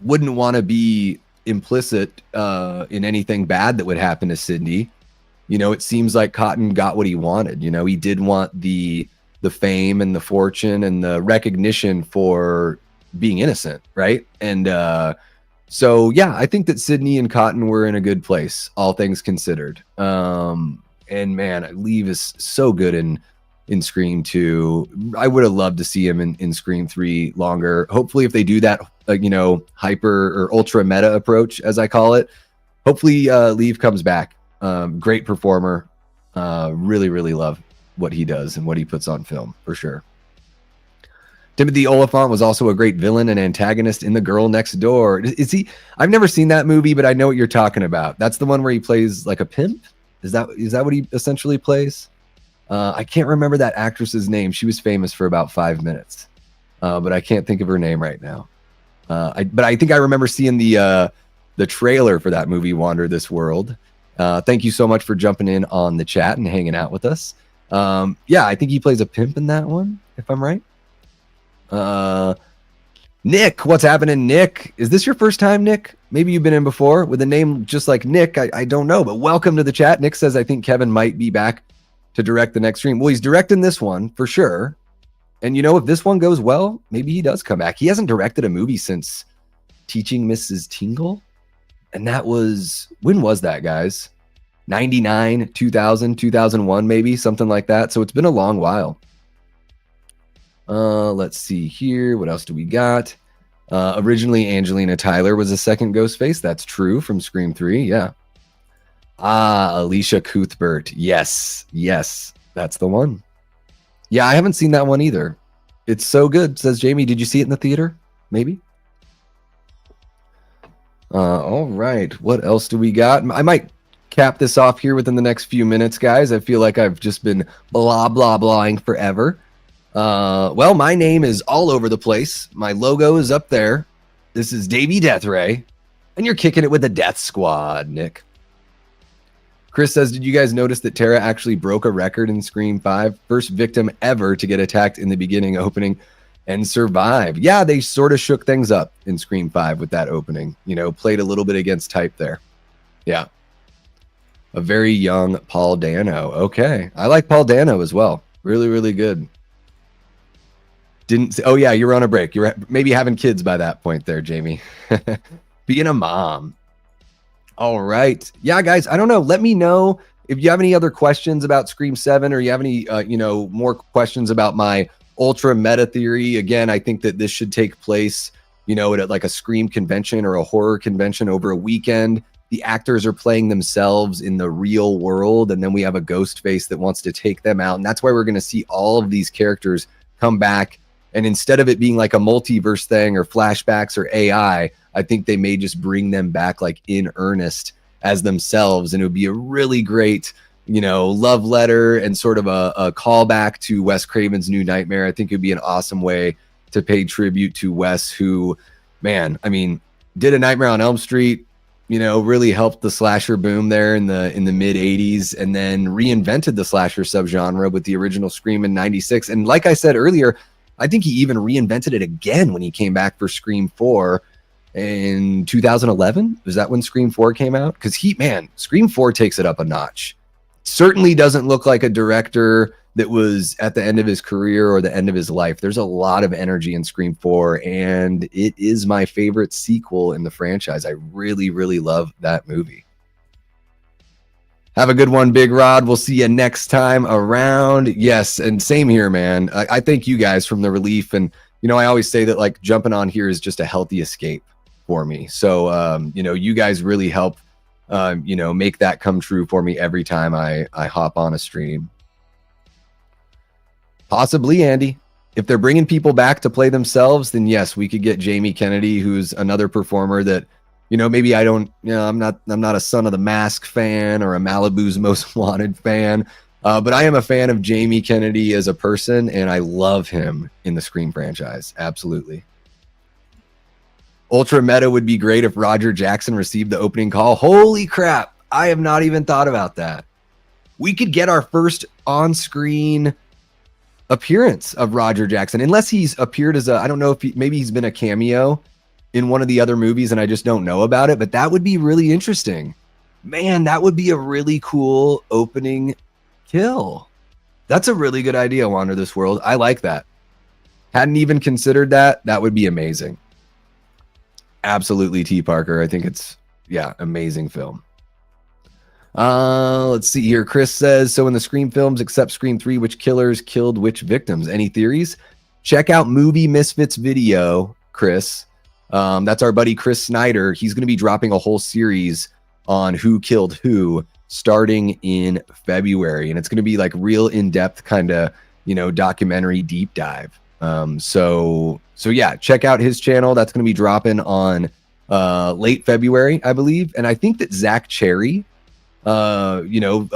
wouldn't want to be implicit in anything bad that would happen to Sydney. You know, it seems like Cotton got what he wanted. You know, he did want the fame and the fortune and the recognition for being innocent, right? And so yeah, I think that Sydney and Cotton were in a good place, all things considered. And man, Neve is so good in Scream 2. I would have loved to see him in Scream 3 longer. Hopefully if they do that hyper or ultra meta approach, as I call it, hopefully Neve comes back. Great performer. Really love what he does and what he puts on film, for sure. Timothy Olyphant was also a great villain and antagonist in The Girl Next Door. Is he? I've never seen that movie, but I know what you're talking about. That's the one where he plays like a pimp? Is that what he essentially plays? I can't remember that actress's name. She was famous for about 5 minutes, but I can't think of her name right now. But I think I remember seeing the trailer for that movie, Wander This World. Thank you so much for jumping in on the chat and hanging out with us. Yeah, I think he plays a pimp in that one, if I'm right. Nick, what's happening, Nick? Is this your first time, Nick? Maybe you've been in before with a name just like Nick. I don't know, but welcome to the chat. Nick says, I think Kevin might be back to direct the next stream. Well, he's directing this one for sure. And you know, if this one goes well, maybe he does come back. He hasn't directed a movie since Teaching Mrs. Tingle. And that was, when was that, guys? 99, 2000, 2001, maybe, something like that. So it's been a long while. Let's see here. What else do we got? Originally, Angelina Tyler was the second Ghostface. That's true, from Scream 3. Yeah. Alicia Cuthbert. Yes. That's the one. Yeah, I haven't seen that one either. It's so good, says Jamie. Did you see it in the theater? Maybe. All right. What else do we got? I might cap this off here within the next few minutes, guys. I feel like I've just been blahing forever. Well, my name is all over the place. My logo is up there. This is Davey Deathray, and you're kicking it with the Death Squad, Nick. Chris says, did you guys notice that Tara actually broke a record in Scream 5? First victim ever to get attacked in the beginning opening and survive. Yeah, they sort of shook things up in Scream 5 with that opening. You know, played a little bit against type there. Yeah. A very young Paul Dano. Okay. I like Paul Dano as well. Really good. Oh yeah, you're on a break. You're maybe having kids by that point there, Jamie. Being a mom. All right. Yeah, guys, I don't know. Let me know if you have any other questions about Scream 7, or you have any, more questions about my ultra meta theory. Again, I think that this should take place, you know, at like a Scream convention or a horror convention over a weekend. The actors are playing themselves in the real world, and then we have a Ghostface that wants to take them out. And that's why we're going to see all of these characters come back. And instead of it being like a multiverse thing or flashbacks or AI, I think they may just bring them back like in earnest as themselves. And it would be a really great, you know, love letter and sort of a callback to Wes Craven's New Nightmare. I think it'd be an awesome way to pay tribute to Wes, who, man, I mean, did A Nightmare on Elm Street, you know, really helped the slasher boom there in the mid 80s, and then reinvented the slasher subgenre with the original Scream in 96. And like I said earlier, I think he even reinvented it again when he came back for Scream 4 in 2011. Was that when Scream 4 came out? Because Scream 4 takes it up a notch. Certainly doesn't look like a director that was at the end of his career or the end of his life. There's a lot of energy in Scream 4, and it is my favorite sequel in the franchise. I really, really love that movie. Have a good one, Big Rod. We'll see you next time around. Yes, and same here, man. I thank you guys from the relief. And, you know, I always say that, like, jumping on here is just a healthy escape for me. So, you know, you guys really help, you know, make that come true for me every time I hop on a stream. Possibly, Andy. If they're bringing people back to play themselves, then yes, we could get Jamie Kennedy, who's another performer that, you know, maybe I'm not a Son of the Mask fan or a Malibu's Most Wanted fan, but I am a fan of Jamie Kennedy as a person, and I love him in the Scream franchise. Absolutely. Ultra meta would be great if Roger Jackson received the opening call. Holy crap. I have not even thought about that. We could get our first on-screen appearance of Roger Jackson, unless he's appeared as I don't know if maybe he's been a cameo in one of the other movies and I just don't know about it, but that would be really interesting. Man, that would be a really cool opening kill. That's a really good idea, Wander This World. I like that. Hadn't even considered that. That would be amazing. Absolutely, T. Parker. I think it's, amazing film. Let's see here. Chris says, so in the Scream films, except Scream 3, which killers killed which victims? Any theories? Check out Movie Misfits video, Chris. That's our buddy Chris Snyder. He's going to be dropping a whole series on who killed who starting in February. And it's going to be like real in-depth kind of, you know, documentary deep dive. So yeah, check out his channel. That's going to be dropping on late February, I believe. And I think that Zach Cherry, you know,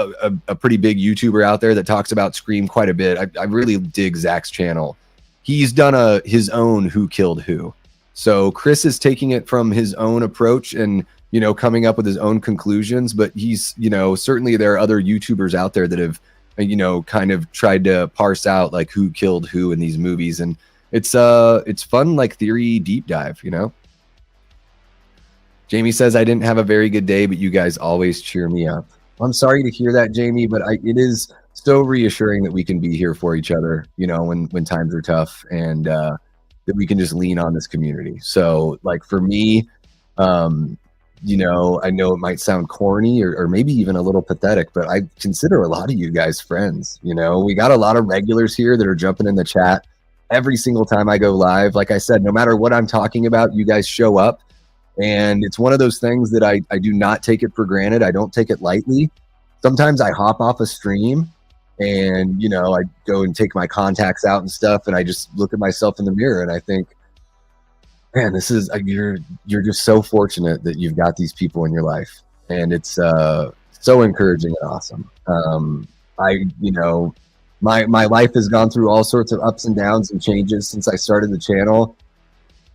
a pretty big YouTuber out there that talks about Scream quite a bit. I really dig Zach's channel. He's done his own Who Killed Who. So Chris is taking it from his own approach and, you know, coming up with his own conclusions. But he's, you know, certainly there are other YouTubers out there that have, you know, kind of tried to parse out like who killed who in these movies. And it's fun, like theory deep dive, you know. Jamie says, I didn't have a very good day, but you guys always cheer me up. I'm sorry to hear that, Jamie, but it is so reassuring that we can be here for each other, you know, when times are tough, and that we can just lean on this community. So like for me, you know, I know it might sound corny or maybe even a little pathetic, but I consider a lot of you guys friends. You know, we got a lot of regulars here that are jumping in the chat every single time I go live. Like I said, no matter what I'm talking about, you guys show up. And it's one of those things that I do not take it for granted. I don't take it lightly. Sometimes I hop off a stream and, you know, I go and take my contacts out and stuff, and I just look at myself in the mirror and I think, man, this is, you're just so fortunate that you've got these people in your life. And it's so encouraging and awesome. You know, my life has gone through all sorts of ups and downs and changes since I started the channel.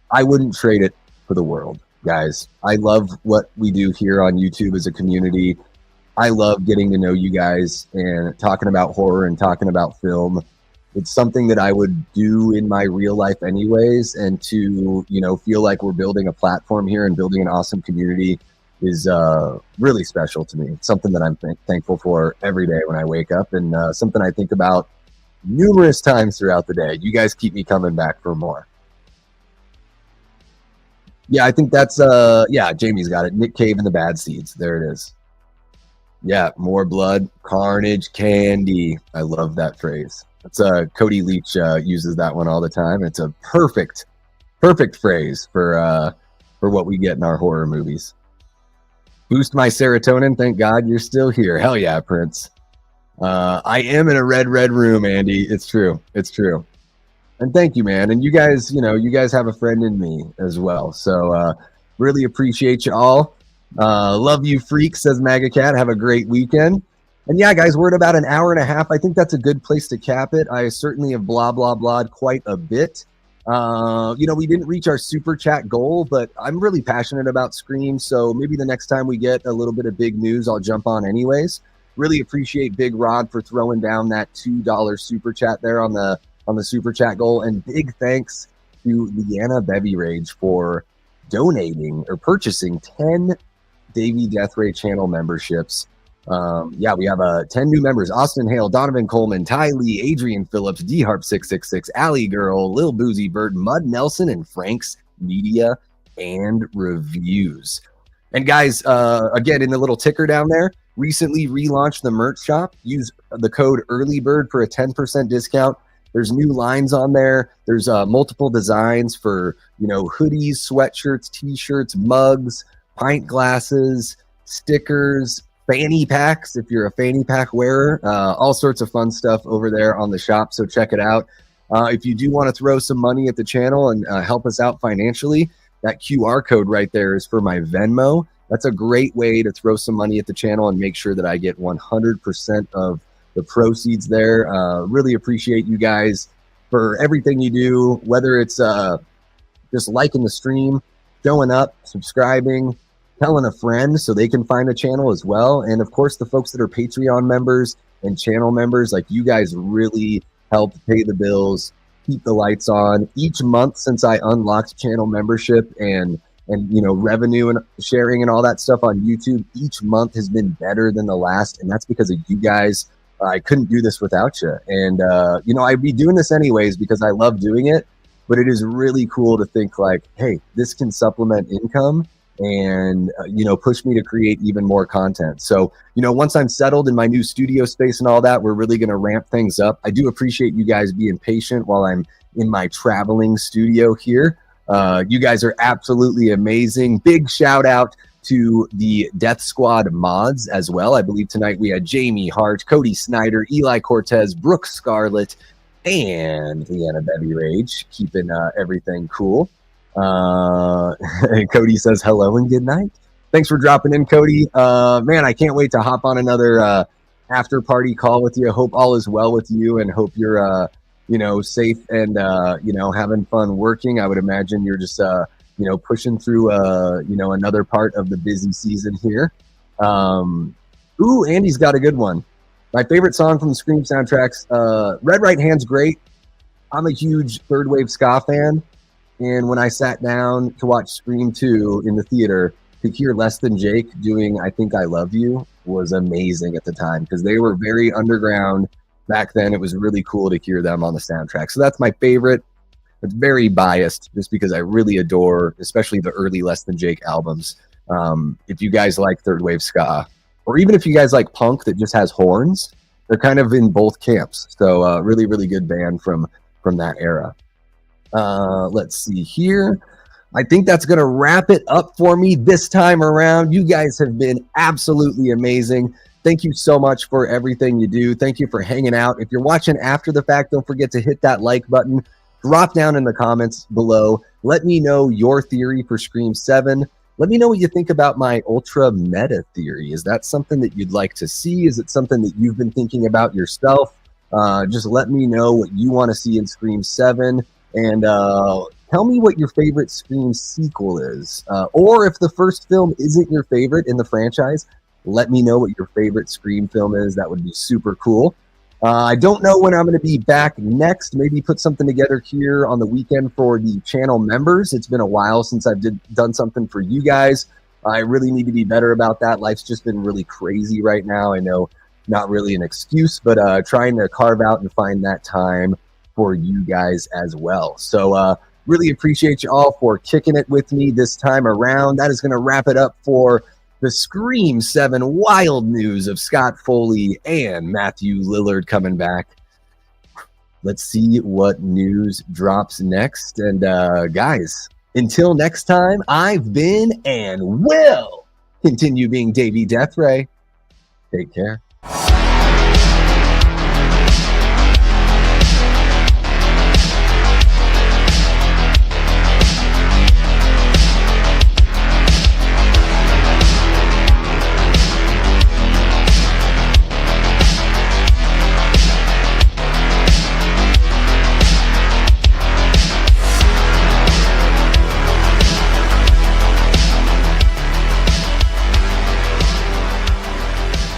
I wouldn't trade it for the world. Guys, I love what we do here on YouTube as a community. I love getting to know you guys and talking about horror and talking about film. It's something that I would do in my real life anyways. And to, you know, feel like we're building a platform here and building an awesome community is really special to me. It's something that I'm thankful for every day when I wake up, and something I think about numerous times throughout the day. You guys keep me coming back for more. Yeah, I think that's, Jamie's got it. Nick Cave and the Bad Seeds. There it is. Yeah, more blood, carnage, candy. I love that phrase. It's Cody Leach uses that one all the time. It's a perfect phrase for what we get in our horror movies. Boost my serotonin. Thank God you're still here. Hell yeah, Prince. I am in a red room, Andy. It's true. And thank you, man. And you guys, you guys have a friend in me as well. So really appreciate you all. Love you, freaks, says MAGA Cat. Have a great weekend. And yeah, guys, we're at about an hour and a half. I think that's a good place to cap it. I certainly have blah, blah, blah quite a bit. We didn't reach our super chat goal, but I'm really passionate about Scream. So maybe the next time we get a little bit of big news, I'll jump on anyways. Really appreciate Big Rod for throwing down that $2 super chat there on the super chat goal. And big thanks to Leanna Bevy Rage for donating or purchasing 10 Davey Death Ray channel memberships. We have 10 new members: Austin Hale, Donovan Coleman, Ty Lee, Adrian Phillips, DHarp666, Alley Girl, Lil Boozy Bird, Mud Nelson, and Frank's Media and Reviews. And guys, again, in the little ticker down there, recently relaunched the merch shop. Use the code EARLYBIRD for a 10% discount. There's new lines on there. There's multiple designs for, hoodies, sweatshirts, t-shirts, mugs, pint glasses, stickers, fanny packs if you're a fanny pack wearer, all sorts of fun stuff over there on the shop, so check it out. If you do want to throw some money at the channel and help us out financially, that QR code right there is for my Venmo. That's a great way to throw some money at the channel and make sure that I get 100% of the proceeds there. Really appreciate you guys for everything you do, whether it's just liking the stream, showing up, subscribing, telling a friend so they can find the channel as well. And of course, the folks that are Patreon members and channel members, like you guys really help pay the bills, keep the lights on. Each month since I unlocked channel membership and revenue and sharing and all that stuff on YouTube, each month has been better than the last. And that's because of you guys. I couldn't do this without you. And, I'd be doing this anyways because I love doing it. But it is really cool to think like, hey, this can supplement income and push me to create even more content. So once I'm settled in my new studio space and all that, we're really going to ramp things up. I do appreciate you guys being patient while I'm in my traveling studio here. You guys are absolutely amazing. Big shout out to the Death Squad mods as well. I believe tonight we had Jamie Hart, Cody Snyder, Eli Cortez, Brooke Scarlett, and Leanna Bevy Rage, keeping everything cool. And Cody says hello and good night. Thanks for dropping in, Cody. Man, I can't wait to hop on another after party call with you. I hope all is well with you and hope you're safe and having fun working. I would imagine you're just pushing through another part of the busy season here. Andy's got a good one. My favorite song from the Scream soundtracks, Red Right Hand's great. I'm a huge third wave ska fan. And when I sat down to watch Scream 2 in the theater, to hear Less Than Jake doing I Think I Love You was amazing at the time because they were very underground back then. It was really cool to hear them on the soundtrack. So that's my favorite. It's very biased just because I really adore, especially the early Less Than Jake albums. If you guys like third wave ska, or even if you guys like punk that just has horns, they're kind of in both camps. So really, really good band from that era. Let's see here. I think that's going to wrap it up for me this time around. You guys have been absolutely amazing. Thank you so much for everything you do. Thank you for hanging out. If you're watching after the fact, don't forget to hit that like button. Drop down in the comments below. Let me know your theory for Scream 7. Let me know what you think about my ultra meta theory. Is that something that you'd like to see? Is it something that you've been thinking about yourself? Just let me know what you want to see in Scream 7. And tell me what your favorite Scream sequel is. Or if the first film isn't your favorite in the franchise, let me know what your favorite Scream film is. That would be super cool. I don't know when I'm going to be back next. Maybe put something together here on the weekend for the channel members. It's been a while since I've done something for you guys. I really need to be better about that. Life's just been really crazy right now. I know, not really an excuse, but trying to carve out and find that time for you guys as well. So really appreciate you all for kicking it with me this time around. That is going to wrap it up for the Scream 7 wild news of Scott Foley and Matthew Lillard coming back. let's see what news drops next. And guys, until next time, I've been and will continue being Davey Deathray. Take care.